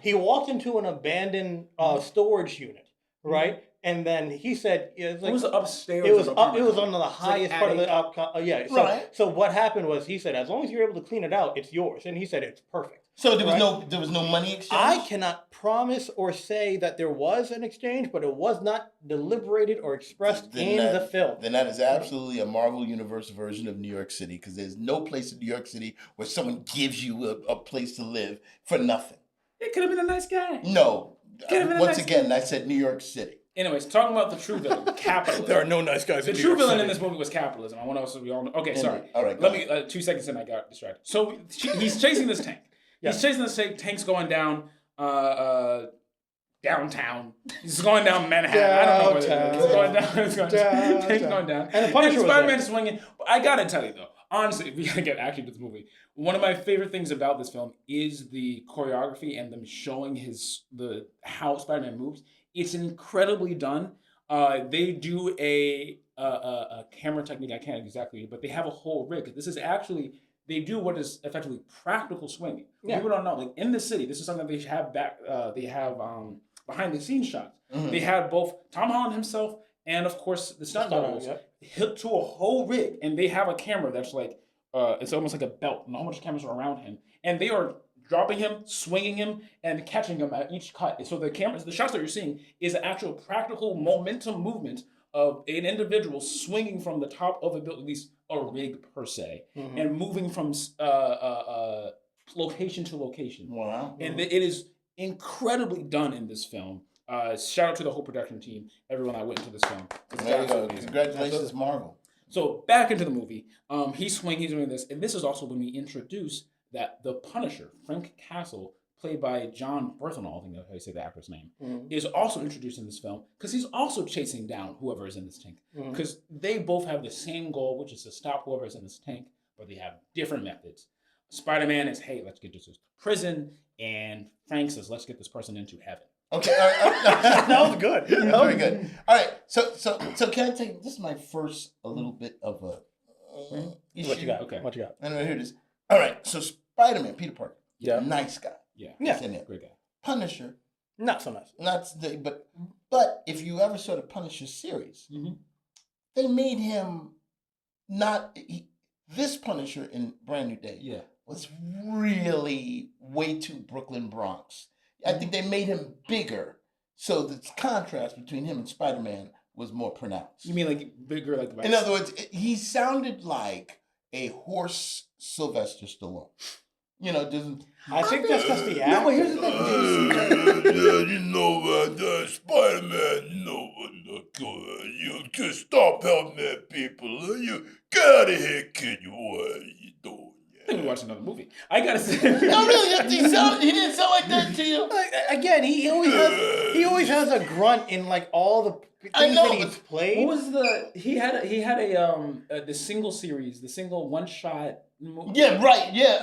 He walked into an abandoned storage unit, right? And then he said, It was upstairs. It was of the up. It was apartment on the highest part of the up. Yeah. So, Right. so what happened was he said, as long as you're able to clean it out, it's yours. And he said it's perfect. So there was Right. no money exchange. I cannot promise or say that there was an exchange, but it was not deliberated or expressed Then in that- the film. Then that is absolutely a Marvel Universe version of New York City, because there's no place in New York City where someone gives you a place to live for nothing. It could have been a nice guy. No. Could have been a Once nice again, I said New York City. Anyways, talking about the true villain, capitalism. no nice guys. The true villain in this movie was capitalism. I want to also we all know. Okay, sorry. All right. Let me 2 seconds in. I got distracted. So he's chasing this tank. Yeah. He's chasing this tank. Tank's going down downtown. He's going down Manhattan. I don't know where it is. He's going down. He's going down. Tank's going down. And the Punisher was Spider-Man is swinging. I gotta tell you though, honestly, we gotta get actually to this movie. One of my favorite things about this film is the choreography and them showing how Spider-Man moves. It's incredibly done. They do a camera technique. I can't exactly, but they have a whole rig. This is actually they do what is effectively practical swinging. Yeah. People don't know. Like in the city, this is something they have back. They have behind the scenes shots. Mhm. They had both Tom Holland himself and of course the stunt doubles hit to a whole rig, and they have a camera that's like it's almost like a belt, and all much cameras are around him, and they are dropping him, swinging him, and catching him at each cut. So the shots that you're seeing is an actual practical momentum movement of an individual swinging from the top of a building, at least a rig per se, and moving from location to location. Wow. And it is incredibly done in this film. Shout out to the whole production team, everyone that went into this film. It's There you go. absolutely amazing. Congratulations, Marvel. So back into the movie, he's doing this, and this is also when we introduce that the Punisher, Frank Castle, played by John Bernthal, I think that's how you say the actor's name, is also introduced in this film because he's also chasing down whoever is in this tank. Because they both have the same goal, which is to stop whoever is in this tank, but they have different methods. Spider-Man is, hey, let's get this to prison, and Frank says, let's get this person into heaven. Okay, all right. That was good. Very good. All right, so can I take this? Is my first a little bit of a issue. What you got? Okay. What you got? And here it is. All right, so Spider-Man, Peter Parker, Yeah. nice guy. Yeah. He's in it. Great guy. Punisher, Not so nice. not today, but if you ever saw the Punisher series, Mhm. they made him this Punisher in Brand New Day Yeah. was really way too Brooklyn Bronx. I think they made him bigger, so the contrast between him and Spider-Man was more pronounced. You mean like bigger, like In other words, he sounded like a horse Sylvester Stallone. You know, doesn't. I think that's just the actor. No, but here's the thing. You know, Spider-Man, you know, you just stop helping that people. You get out of here, kid. What are you doing? I think we watched another movie. I gotta say. No, really, he didn't sound like that to you. Again, he always has a grunt in like all the things that he's played. What was the he had the single series, the single one shot movie. Yeah, right. Yeah.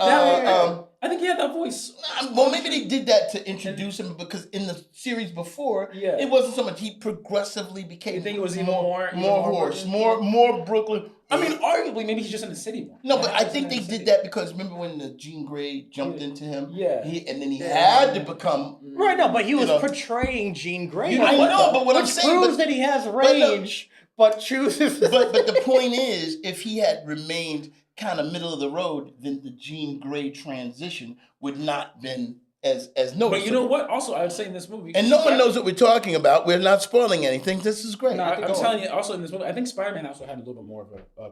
I think he had that voice. Well, maybe they did that to introduce him because in the series before, it wasn't so much. He progressively became. You think it was even more horse, more Brooklyn. I mean, arguably, maybe he's just in the city more. No, but I think they did that because remember when the Jean Grey jumped into him? Yeah. And then he had to become. Right, no, but he was portraying Jean Grey. I know, but what I'm saying proves that he has range, but chooses. But the point is, if he had remained kind of middle of the road, then the Jean Grey transition would not been as noticeable. But you know what? Also, I would say in this movie, and no one knows what we're talking about. We're not spoiling anything. This is great. No, I'm telling you. Also, in this movie, I think Spider-Man also had a little bit more of a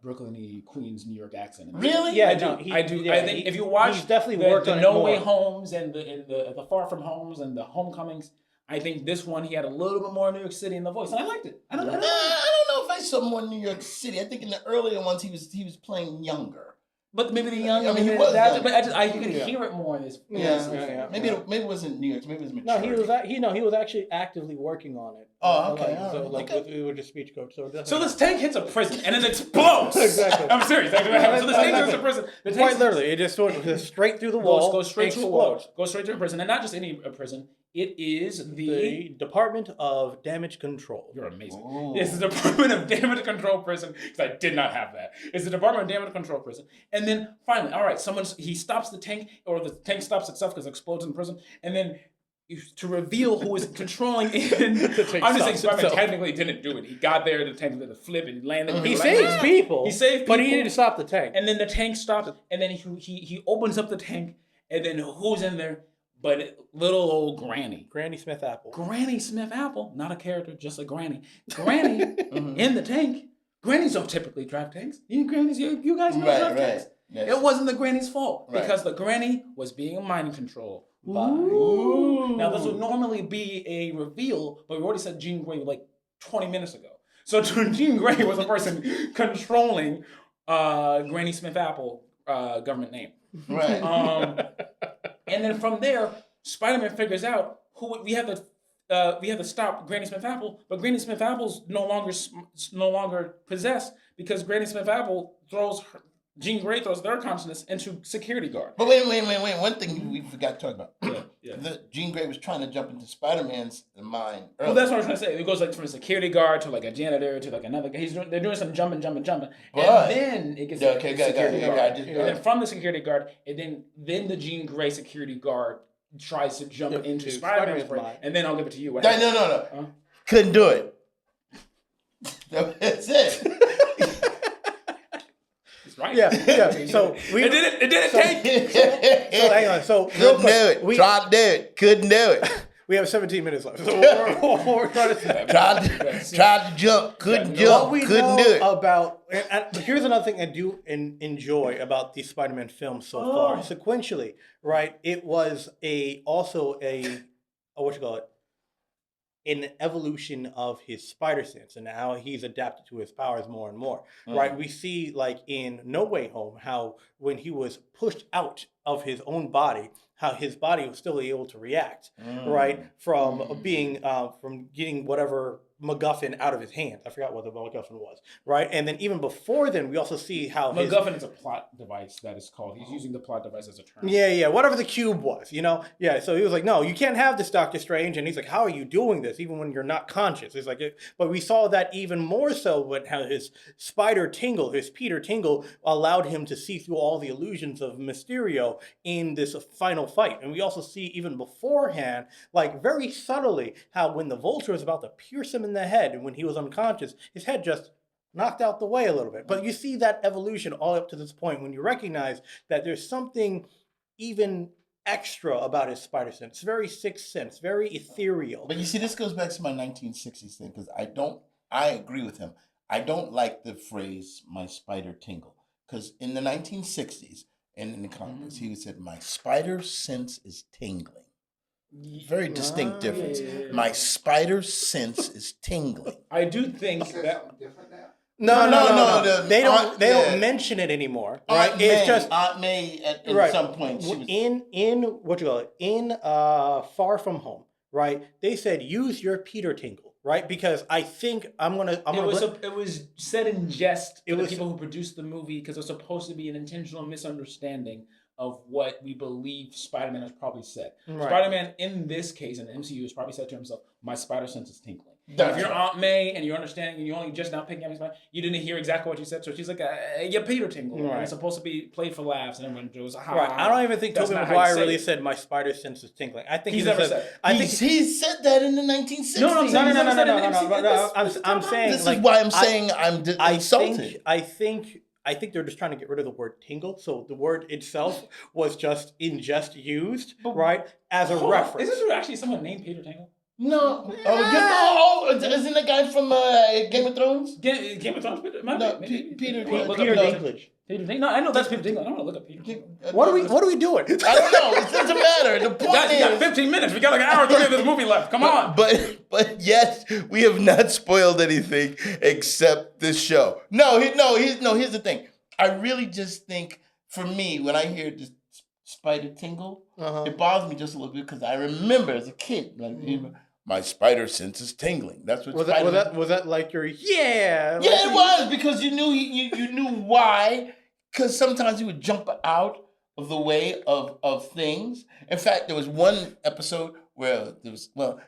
Brooklyn-y, Queens, New York accent. Really? Yeah, I do. Yeah, I think if you watch he's definitely the No Way Homes and the Far From Homes and the Homecomings, I think this one he had a little bit more New York City in the voice, and I liked it. I don't know if I saw more New York City. I think in the earlier ones he was playing younger. But maybe the young. I mean, he was. But I could hear it more in this. Yeah. Maybe it wasn't New York. Maybe it was maturity. No, he was actually actively working on it. Oh, okay. We were just speech coach. So this tank hits a prison and it explodes. Exactly. I'm serious. That's what happened. So this tank hits a prison. Quite literally, it just goes straight through the wall. Goes straight through the wall. Goes straight through a prison, and not just any prison. It is the Department of Damage Control. You're amazing. Ooh. It's the Department of Damage Control prison, because I did not have that. It's the Department of Damage Control prison. And then finally, all right, he stops the tank, or the tank stops itself because it explodes in prison, and then to reveal who is controlling I'm just saying Spider-Man technically didn't do it. He got there, the tank did a flip and landed. He saved people. He saved people. But he didn't stop the tank. And then the tank stopped, and then he opens up the tank, and then who's in there? But little old Granny. Granny Smith Apple. Granny Smith Apple, not a character, just a granny. Granny in the tank. Grannies don't typically drive tanks. You guys know drive tanks. Yes. It wasn't the granny's fault because the granny was being mind controlled. Now, this would normally be a reveal, but we already said Jean Grey like 20 minutes ago. So Jean Grey was the person controlling Granny Smith Apple government name. Right. And then from there, Spider-Man figures out who we have to stop Granny Smith Apple, but Granny Smith Apple's no longer possessed because Granny Smith Apple Jean Grey throws their consciousness into security guard. But wait. One thing we forgot to talk about. Yeah. Jean Grey was trying to jump into Spider-Man's mind earlier. Well, that's what I was trying to say. It goes like from a security guard to like a janitor to like another guy. They're doing some jumping. And then it gets to the security guard. And then from the security guard, and then the Jean Grey security guard tries to jump into Spider-Man's brain. And then I'll give it to you. No. Huh? Couldn't do it. That's it. Right. Yeah. So it didn't take. So hang on. So couldn't do it. Tried to do it. Couldn't do it. We have 17 minutes left. So we're trying to tried to jump. Couldn't jump. Couldn't do it. But here's another thing I do enjoy about the Spider-Man films so far. Sequentially, right? It was an evolution of his spider sense and how he's adapted to his powers more and more, right? We see like in No Way Home, how when he was pushed out of his own body, how his body was still able to react, right? From from getting whatever MacGuffin out of his hands. I forgot what the MacGuffin was, right? And then even before then, we also see how MacGuffin is a plot device that is called. He's using the plot device as a term. Yeah, whatever the cube was, Yeah, so he was like, no, you can't have this, Doctor Strange. And he's like, how are you doing this, even when you're not conscious? He's like, but we saw that even more so when how his Peter Tingle, allowed him to see through all the illusions of Mysterio in this final fight. And we also see even beforehand, like very subtly, how when the Vulture was about to pierce him in the head and when he was unconscious, his head just knocked out the way a little bit. But you see that evolution all up to this point when you recognize that there's something even extra about his spider sense. It's very Sixth Sense, very ethereal. But you see, this goes back to my 1960s thing because I agree with him. I don't like the phrase "my spider tingle" because in the 1960s and in the comics, he said, "My spider sense is tingling." Very distinct difference. My spider sense is tingling. I do think that. No. They don't mention it anymore, right? Aunt It's May, just Aunt May at right. some point. She was, in what you call it in Far From Home, right? They said use your Peter tingle, right? Because I think I'm gonna. It was said in jest. It The was people who produced the movie because it was supposed to be an intentional misunderstanding of what we believe Spider-Man has probably said. Right. Spider-Man in this case in the MCU has probably said to himself, "My spider sense is tingling." That's If you're right. Aunt May and you're understanding and you're only just now picking up his mind, you didn't hear exactly what she said. So she's like, "Yeah, Peter tingle." And Right. it's supposed to be played for laughs, and everyone goes, "Ha!" Right. I don't even think That's Tobey not how you Maguire say really it. said my spider sense is tingling. I think He's he never said. said it. I think he said that in the 1960s. No, I'm saying- No. I'm saying This like, is why I'm saying I'm insulted. I think they're just trying to get rid of the word tingle. So the word itself was just used, right, as a reference. Isn't there actually someone named Peter Tingle? No. Isn't the guy from Game of Thrones? Game of Thrones? No, Peter Look Peter up Dinklage. Peter Dinklage. No, I know that's Peter Dinklage. I don't want to look up Peter Dinklage. What are we doing? I don't know. It doesn't matter. The point Guys, we got is, 15 minutes. We got like an hour and 30 of this movie left. Come on. but yet we have not spoiled anything except this show. Here's the thing. I really just think, for me, when I hear this spider tingle, it bothers me just a little bit because I remember as a kid, like, my spider sense is tingling. That's what Was that like your Yeah, it was because you knew why. Because sometimes you would jump out of the way of things. In fact, there was one episode where there was, well,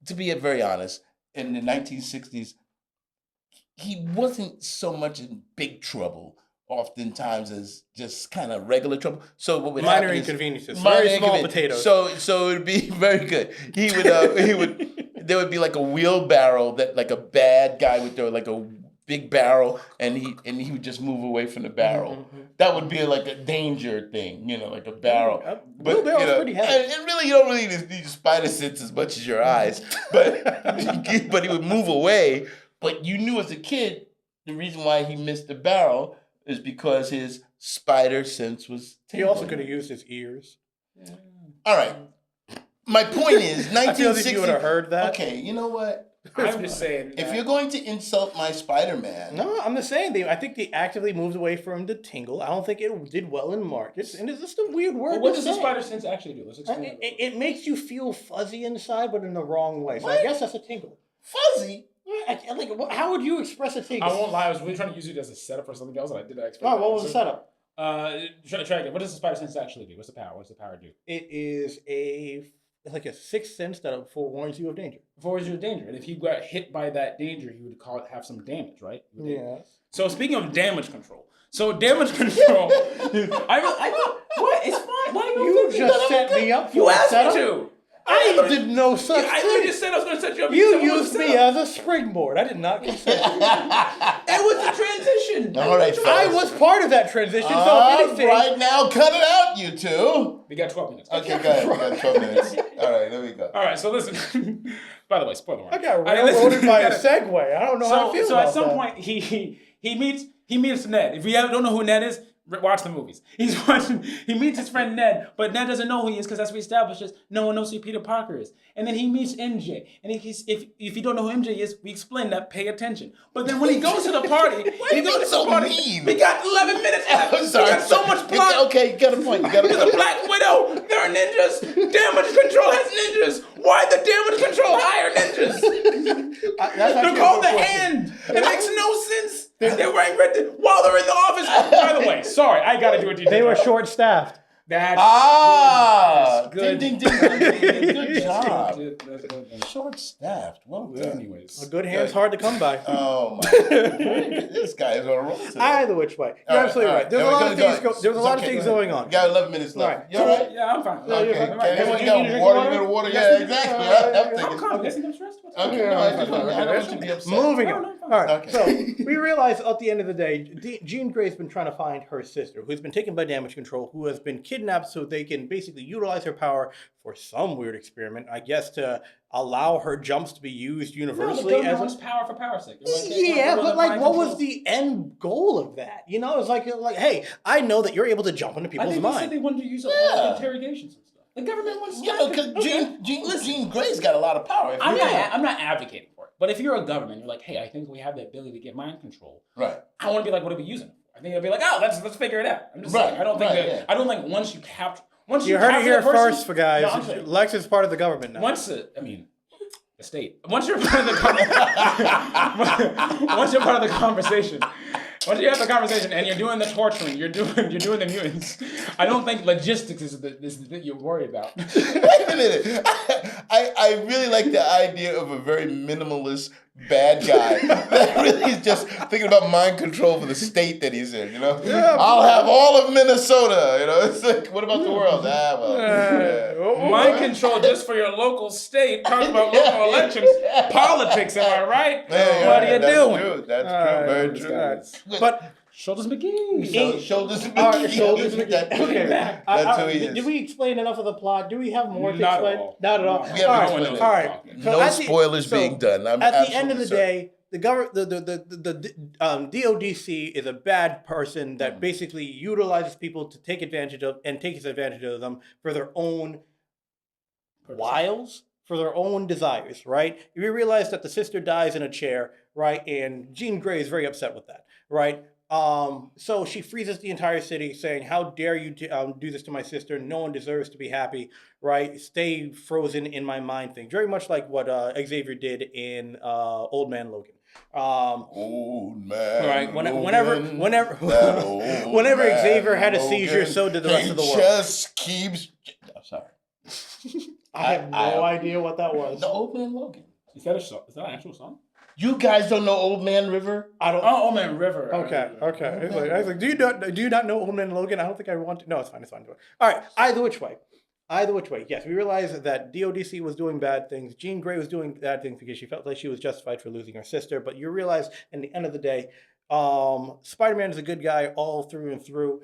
to be very honest, in the 1960s, he wasn't so much in big trouble oftentimes as just kind of regular trouble. So what would minor happen is- inconveniences, minor very small inconvenience. potatoes. So it would be very good. He would there would be like a wheelbarrow that like a bad guy would throw like a big barrel and he would just move away from the barrel. That would be like a danger thing, like a barrel. Wheelbarrow's pretty heavy. And really you don't really need your spider sense as much as your eyes. But he would move away. But you knew as a kid the reason why he missed the barrel is because his spider sense was He also could have used his ears. All right. My point is, 1960. I feel like you would have heard that. Okay, you know what? I'm just saying. If you're going to insult my Spider-Man, No, I'm just saying. I think they actively moved away from the tingle. I don't think it did well in markets, and it's just a weird word. Well, what to does the say. spider sense actually do? Let's explain it. It makes you feel fuzzy inside, but in the wrong way. So I guess that's a tingle. fuzzy. How would you express a tingle? I won't lie. I was really trying to use it as a setup for something else, and I did that. Oh, what was the setup? Try again. What does the spider sense actually do? What's the power? What's the power do? It is it's like a sixth sense that forewarns you of danger. Forwards you to danger, and if you got hit by that danger, you would have some damage, right? Yes. So speaking of damage control, damage control. What? It's fine. Why do You just set me up for You a asked setup. me to. I did no such I literally thing. just said I was going to set you up. You said, "What's used the me setup?" as a springboard. I did not consent. It was a transition. All right, I fellas. was part of that transition, so All if anything, right, now cut it out, you two. We got 12 minutes. Okay, go ahead. We got 12 minutes. All right, there we go. All right, so listen. By the way, spoiler warning. I got listen, railroaded by you a gotta- segue. I don't know how I feel So about at some that. point he meets Ned. If you don't know who Ned is, watch the movies. He meets his friend Ned, but Ned doesn't know who he is because that's what he establishes. No one knows who Peter Parker is. And then he meets MJ. And if you don't know who MJ is, we explain that. Pay attention. But then when he goes to the party, you being so mean? We got 11 minutes left. I'm sorry. We got so much plot. Okay, you got a point. You got a There's a point. Black Widow. There are ninjas. Damage control has ninjas. Why the damage control hire ninjas? That's They're actually a called good the question. Hand. It makes no sense. They're wearing red while they're in the office. By the way, sorry, I gotta do a DJ. They were short-staffed. That's Ding, good. ding, ding, ding, ding. Good job. That's good. Short-staffed. Well Well, done. anyways. A good hand's hard to come by. Oh my! This guy is on a roll today. Either which way, you're All right, absolutely all right. right. There's a Yeah, lot we're of gonna things. go. There's a It's lot okay, of things go ahead. going on. You got 11 minutes left. Right. You all right? Yeah, I'm fine. Yeah, you're Okay. fine. Okay. Hey, What you you need to got? drink Water? water? You got water? Yes, Yeah, we- exactly. yeah, I'm yeah, thinking. I'm calm. Guessing I'm stressed. What's Okay. Yeah, No, I fine, just fine, don't okay, want you to be upset. Moving No, on. no, fine. All right. Okay. So we realize at the end of the day, Jean Grey's been trying to find her sister, who's been taken by damage control, who has been kidnapped so they can basically utilize her power for some weird experiment, I guess, to allow her jumps to be used No, universally the government as wants power for power's sake. They're like, they yeah, want but the like, mind what was control. the end goal of that? You know, it's like, hey, I know that you're able to jump into I people's think they said mind. they wanted to use it Yeah. all interrogations and stuff. The government wants. Yeah, because Jean Grey's got a lot of power. If I'm you- I'm not advocating for it. But if you're a government, you're like, hey, I think we have the ability to get mind control. Right. I want to be like, what are we using it for? I think I'd be like, oh, let's figure it out. I'm just Right, saying, I don't think right, that yeah. I don't think once you capture You heard it capture here the person- first, for guys. No, I'm saying, Lex is part of the government now. once the state. Once you're part of the once you're part of the conversation. Once you have the conversation and you're doing the torturing, you're doing the mutants. I don't think logistics is the thing you're worried about. Wait a minute. I really like the idea of a very minimalist bad guy that really is just thinking about mind control for the state that he's in, you know? Yeah, I'll have all of Minnesota, you know? It's like, what about the world? Mind control just for your local state. Talk about local elections. Politics, am I right? What are you that's doing? True. That's Alright, true. Very true. alright. But Shoulders McGee. Shoulders all right, shoulders. That's Okay, That's who he is. Did we explain enough of the plot? Do we have more to Not at explain? all. Not at all. No. We haven't All right, explained it. all right. So No at the- spoilers so being done. I'm at the end of the absolutely day, the DODC is a bad person that basically utilizes people to take advantage of and takes advantage of them for their own wiles, for their own desires, right? You realize that the sister dies in a chair, right? And Jean Grey is very upset with that, right? So she freezes the entire city, saying, "How dare you do this to my sister? No one deserves to be happy, right? Stay frozen in my mind." Thing, very much like what Xavier did in Old Man Logan. Old man. Right. Logan, Whenever that old whenever man Xavier had a Logan, seizure, so did the rest he of the world. just keeps. I'm sorry. I have no idea what that was. The Old Man Logan. Is that a song? Is that an actual song? You guys don't know Old Man River? I don't. Oh, man, River. Okay. I was like, do you not know Old Man Logan? I don't think I want to. No, it's fine. All right. Either which way. Yes, we realized that DODC was doing bad things. Jean Grey was doing bad things because she felt like she was justified for losing her sister. But you realize, in the end of the day, Spider-Man is a good guy all through and through.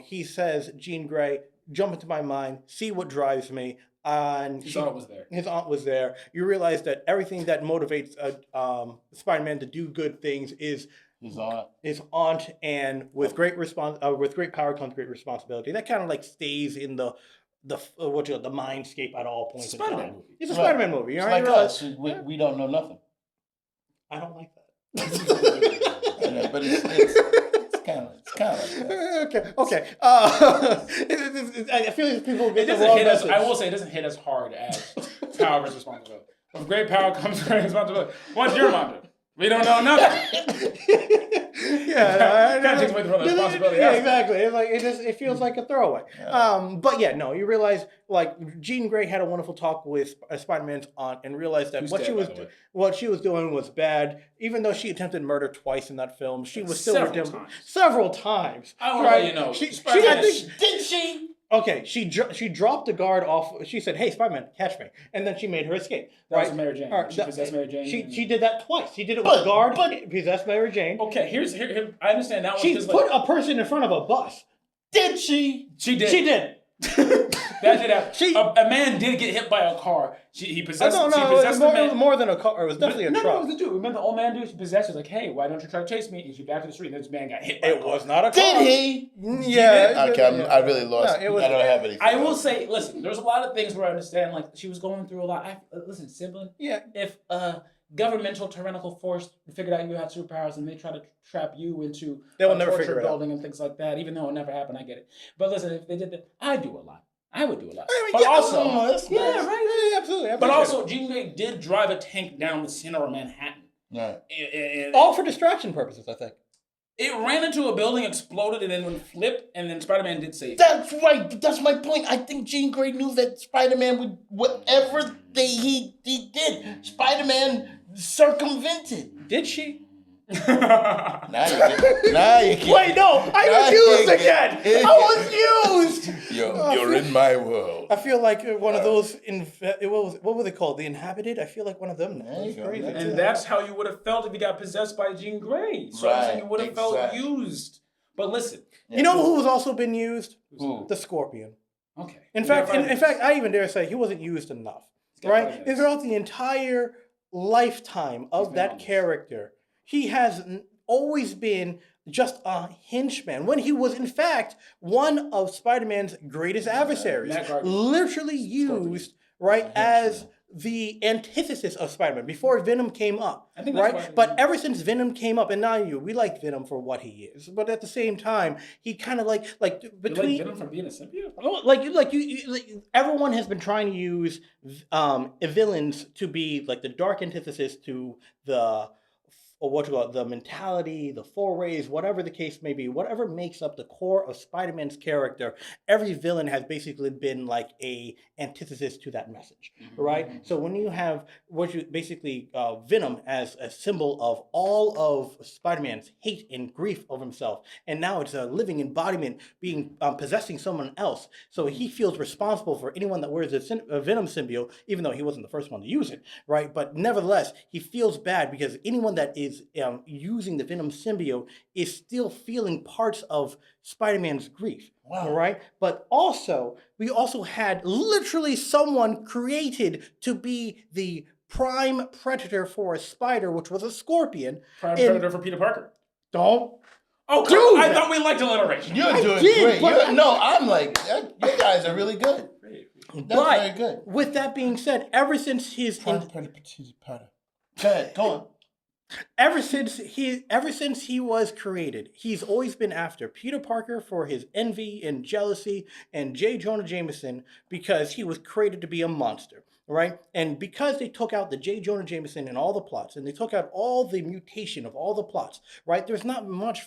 He says, Jean Grey, jump into my mind, see what drives me. And His aunt was there. His aunt was there. You realize that everything that motivates Spider-Man to do good things is His aunt. his aunt, and with great power comes great responsibility. That kind of like stays in the mindscape at all points. Spider-Man in time. movie. It's a Right. Spider-Man movie. You It's know, like you realize- us. We don't know nothing. I don't like that. Yeah, but it's kind of like that. Okay. I feel like people It get the doesn't wrong hit us. message. I will say it doesn't hit as hard as power versus responsibility. With great power comes great responsibility. What's your mantra? We don't know nothing. Yeah, Kinda takes away from the responsibility Yeah, aspect. exactly. It's like it feels like a throwaway. But yeah, no, you realize like Jean Grey had a wonderful talk with Spider-Man's aunt and realized that Who's what dead, she by was the way. what she was doing was bad. Even though she attempted murder twice in that film, she was still Several redeemed times. several times. I want to let you know. She, Spider-Man I think, Did she? okay, she dropped the guard off. She said, "Hey, Spider-Man, catch me," and then she made her escape. That Right? was Mary Jane. All right, She possessed Mary Jane. She did that twice. She did it with the guard. Possessed Mary Jane. Okay, here I understand that one. She 'cause, put like, a person in front of a bus. Did she? she did. She did. That did happen. She- a man did get hit by a car. He possessed. No, she it was possessed the more, man. more than a car. It was definitely a No, truck. it was the dude. Remember the old man dude? She possessed. She was like, "Hey, why don't you try to chase me?" And she back to the street. And this man got hit by a It car. was not a car. Did he? Yeah. Okay, I really lost. No, it was- I don't have anything. I will say, listen, there's a lot of things where I understand. Like she was going through a lot. Listen, sibling. Yeah. If governmental tyrannical force figured out you had superpowers and they try to trap you into They will a never torture figure it out. building and things like that, even though it never happened, I get it. But listen, if they did that, I'd do a lot. I would do a lot. I mean, But yeah, also, that's yeah, nice. right. Yeah, absolutely. I But appreciate also, Jean Grey did drive a tank down the center of Manhattan. Right. it. All for distraction purposes, I think. It ran into a building, exploded, and then went flip, and then Spider-Man did save it. That's right. That's my point. I think Jean Grey knew that Spider-Man would whatever he did. Spider-Man circumvented. Did she? Now you get. Wait, no, I Now was you used get- again. I was used. You're in my world. I feel like one of those. What were they called? The Inhabited. I feel like one of them. Now. There you That's go. crazy. And that's how you would have felt if you got possessed by Jean Grey. So I'm saying you would have felt Exactly. used. But listen. You know who's also been used? Who? The Scorpion. Okay. In We fact, got 5 in minutes. fact, I even dare say he wasn't used enough. He's got 5 Right? And minutes. throughout the entire lifetime of been that honest. character, he has always been just a henchman when he was in fact one of Spider-Man's greatest adversaries, Matt Gargan. literally used right as the antithesis of Spider-Man before Venom came up, I think that's right? why- But ever since Venom came up, and now we like Venom for what he is, but at the same time, he kind of like You like between Venom from being a symbiote? like everyone has been trying to use villains to be like the dark antithesis to the or what you call it, the mentality, the forays, whatever the case may be, whatever makes up the core of Spider-Man's character, every villain has basically been like a antithesis to that message, right? So when you have what you basically Venom as a symbol of all of Spider-Man's hate and grief of himself, and now it's a living embodiment being possessing someone else, so he feels responsible for anyone that wears a Venom symbiote, even though he wasn't the first one to use it, right? But nevertheless, he feels bad because anyone that is using the Venom symbiote is still feeling parts of Spider-Man's grief. Wow. All right. But also, we also had literally someone created to be the prime predator for a spider, which was a scorpion. Prime in- Predator for Peter Parker. Don't. Oh, Dude! come on. I thought we liked alliteration. You're I doing did, great. but I'm like, you guys are really good. That's But very good. with that being said, ever since his Go ahead, go on. ever since he was created, he's always been after Peter Parker for his envy and jealousy, and J. Jonah Jameson because he was created to be a monster, right? And because they took out the J. Jonah Jameson in all the plots, and they took out all the mutation of all the plots, right? There's not much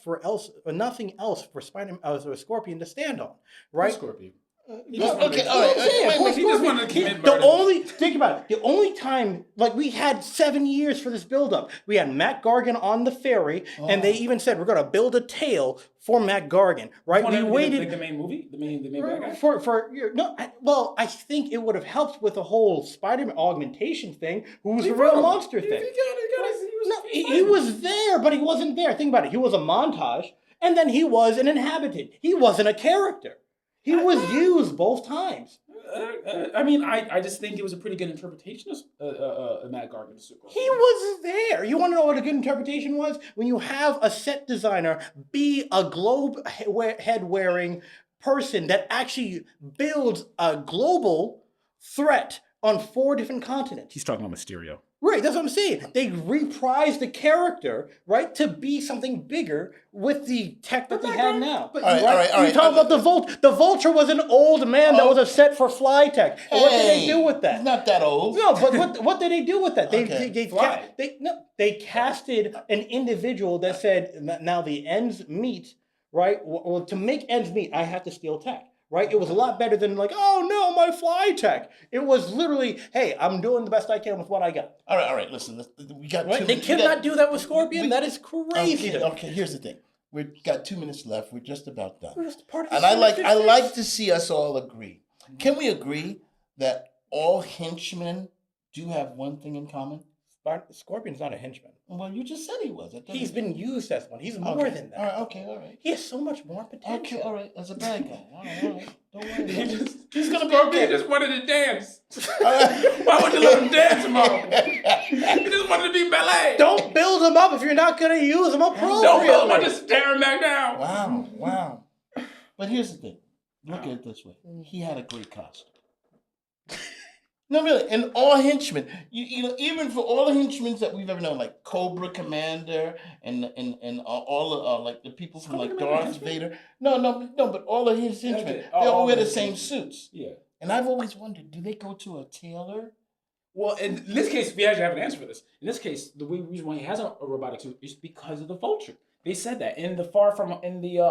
nothing else for or Scorpion to stand on, right? Scorpion. Okay, all right. He just wanted to commit The murder. think about it. The only time, like we had 7 years for this buildup. We had Matt Gargan on the ferry, and they even said we're gonna build a tale for Matt Gargan, right? Wanted We to be waited like the main movie, the main bad guy. I think it would have helped with the whole Spider-Man augmentation thing. Who's He the real got him. monster He thing? No, he was there, but he wasn't there. Think about it. He was a montage, and then he was an inhabitant. He wasn't a character. He was used both times. I mean, I just think it was a pretty good interpretation of Matt Gargan's Superman. He was there. You want to know what a good interpretation was? When you have a set designer be a globe head wearing person that actually builds a global threat on 4 different continents. He's talking about Mysterio. Right, that's what I'm saying. They reprised the character, right, to be something bigger with the tech that they have now. All right. You talk about the Vulture. The Vulture was an old man that was a set for fly tech. And what did they do with that? He's not that old. No, but what did they do with that? Okay. Fly. They casted an individual that said, now the ends meet, right? Well, to make ends meet, I have to steal tech. Right? It was a lot better than like, oh no, my fly tech. It was literally, hey, I'm doing the best I can with what I got. All right. Listen, we got Right? two. They we cannot got- do that with Scorpion. That is crazy. to me. Okay. Here's the thing. We've got 2 minutes left. We're just about done. It's part of the And I like 616. to see us all agree. Can we agree that all henchmen do have one thing in common? Scorpion's not a henchman. Well, you just said he was. He's been used as one. He's more Okay. than that. All right. He has so much more potential. Okay, all right. As a bad guy. All right. Don't worry. He's gonna be Scorpion okay. just wanted to dance. All right. Why would you let him dance, Mom? He just wanted to be ballet. Don't build him up if you're not going to use him appropriately. Don't build him up, just stare him back down. Wow. But here's the thing. Look at it this way. He had a great costume. No, really. And all henchmen, you know, even for all the henchmen that we've ever known, like Cobra Commander and all the like the people from Cobra like Commander Darth henchman? Vader. No, but all of his henchmen, Okay. they Oh, all wear the okay. same suits. Yeah. And I've always wondered, do they go to a tailor? Well, in this case, we actually have an answer for this. In this case, the reason why he has a robotic suit is because of the Vulture. They said that in the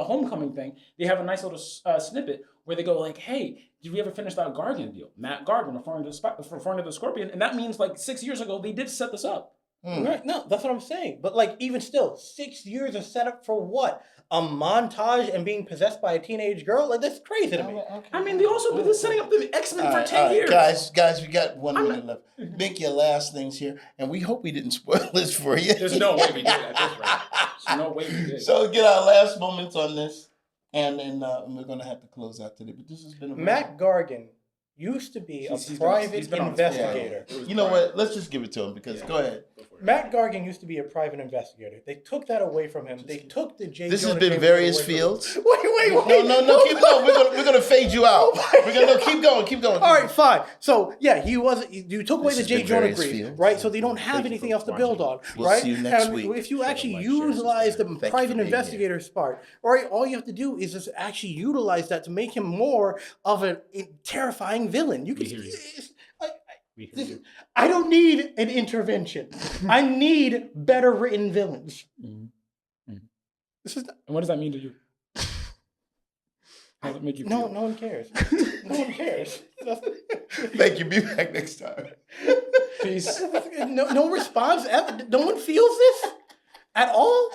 Homecoming thing. They have a nice little snippet where they go like, "Hey, did we ever finish that Gargan deal?" Matt Gargan referring to the Scorpion, and that means like 6 years ago they did set this up. Right? No, that's what I'm saying. But like, even still, 6 years of setup for what? A montage and being possessed by a teenage girl? Like, that's crazy to me. Okay. I mean, they also been setting up the X-Men for 10 all right, years. guys, we got 1 minute left. Make your last things here, and we hope we didn't spoil this for you. There's no way we did at this rate. There's no way we did. So get our last moments on this, and then we're gonna have to close out today. But this has been a Matt Gargan used to be a private investigator. You know what? Let's just give it to him because go ahead. Matt Gargan used to be a private investigator. They took that away from him. They took the J. This has Jonah been Jameson various away from him. fields. Wait. No, keep going. We're gonna fade you out. We're gonna keep going. All right, fine. So yeah, he was. You took away This the has J. been Jonah various grief, fields. right? So they don't have Thank you anything for else to build on, watching. We'll right? see you next And week. if you actually Share, subscribe. utilize the Thank you private for being investigator's part, all right, all you have to do is just actually utilize that to make him more of a terrifying villain. You can. We hear you. We hear you. I don't need an intervention. I need better written villains. Mhm. Mhm. This is And what does that mean to you? How does it make you no feel? one cares. No one cares. Thank you. Be back next time. Peace. No response. No one feels this at all.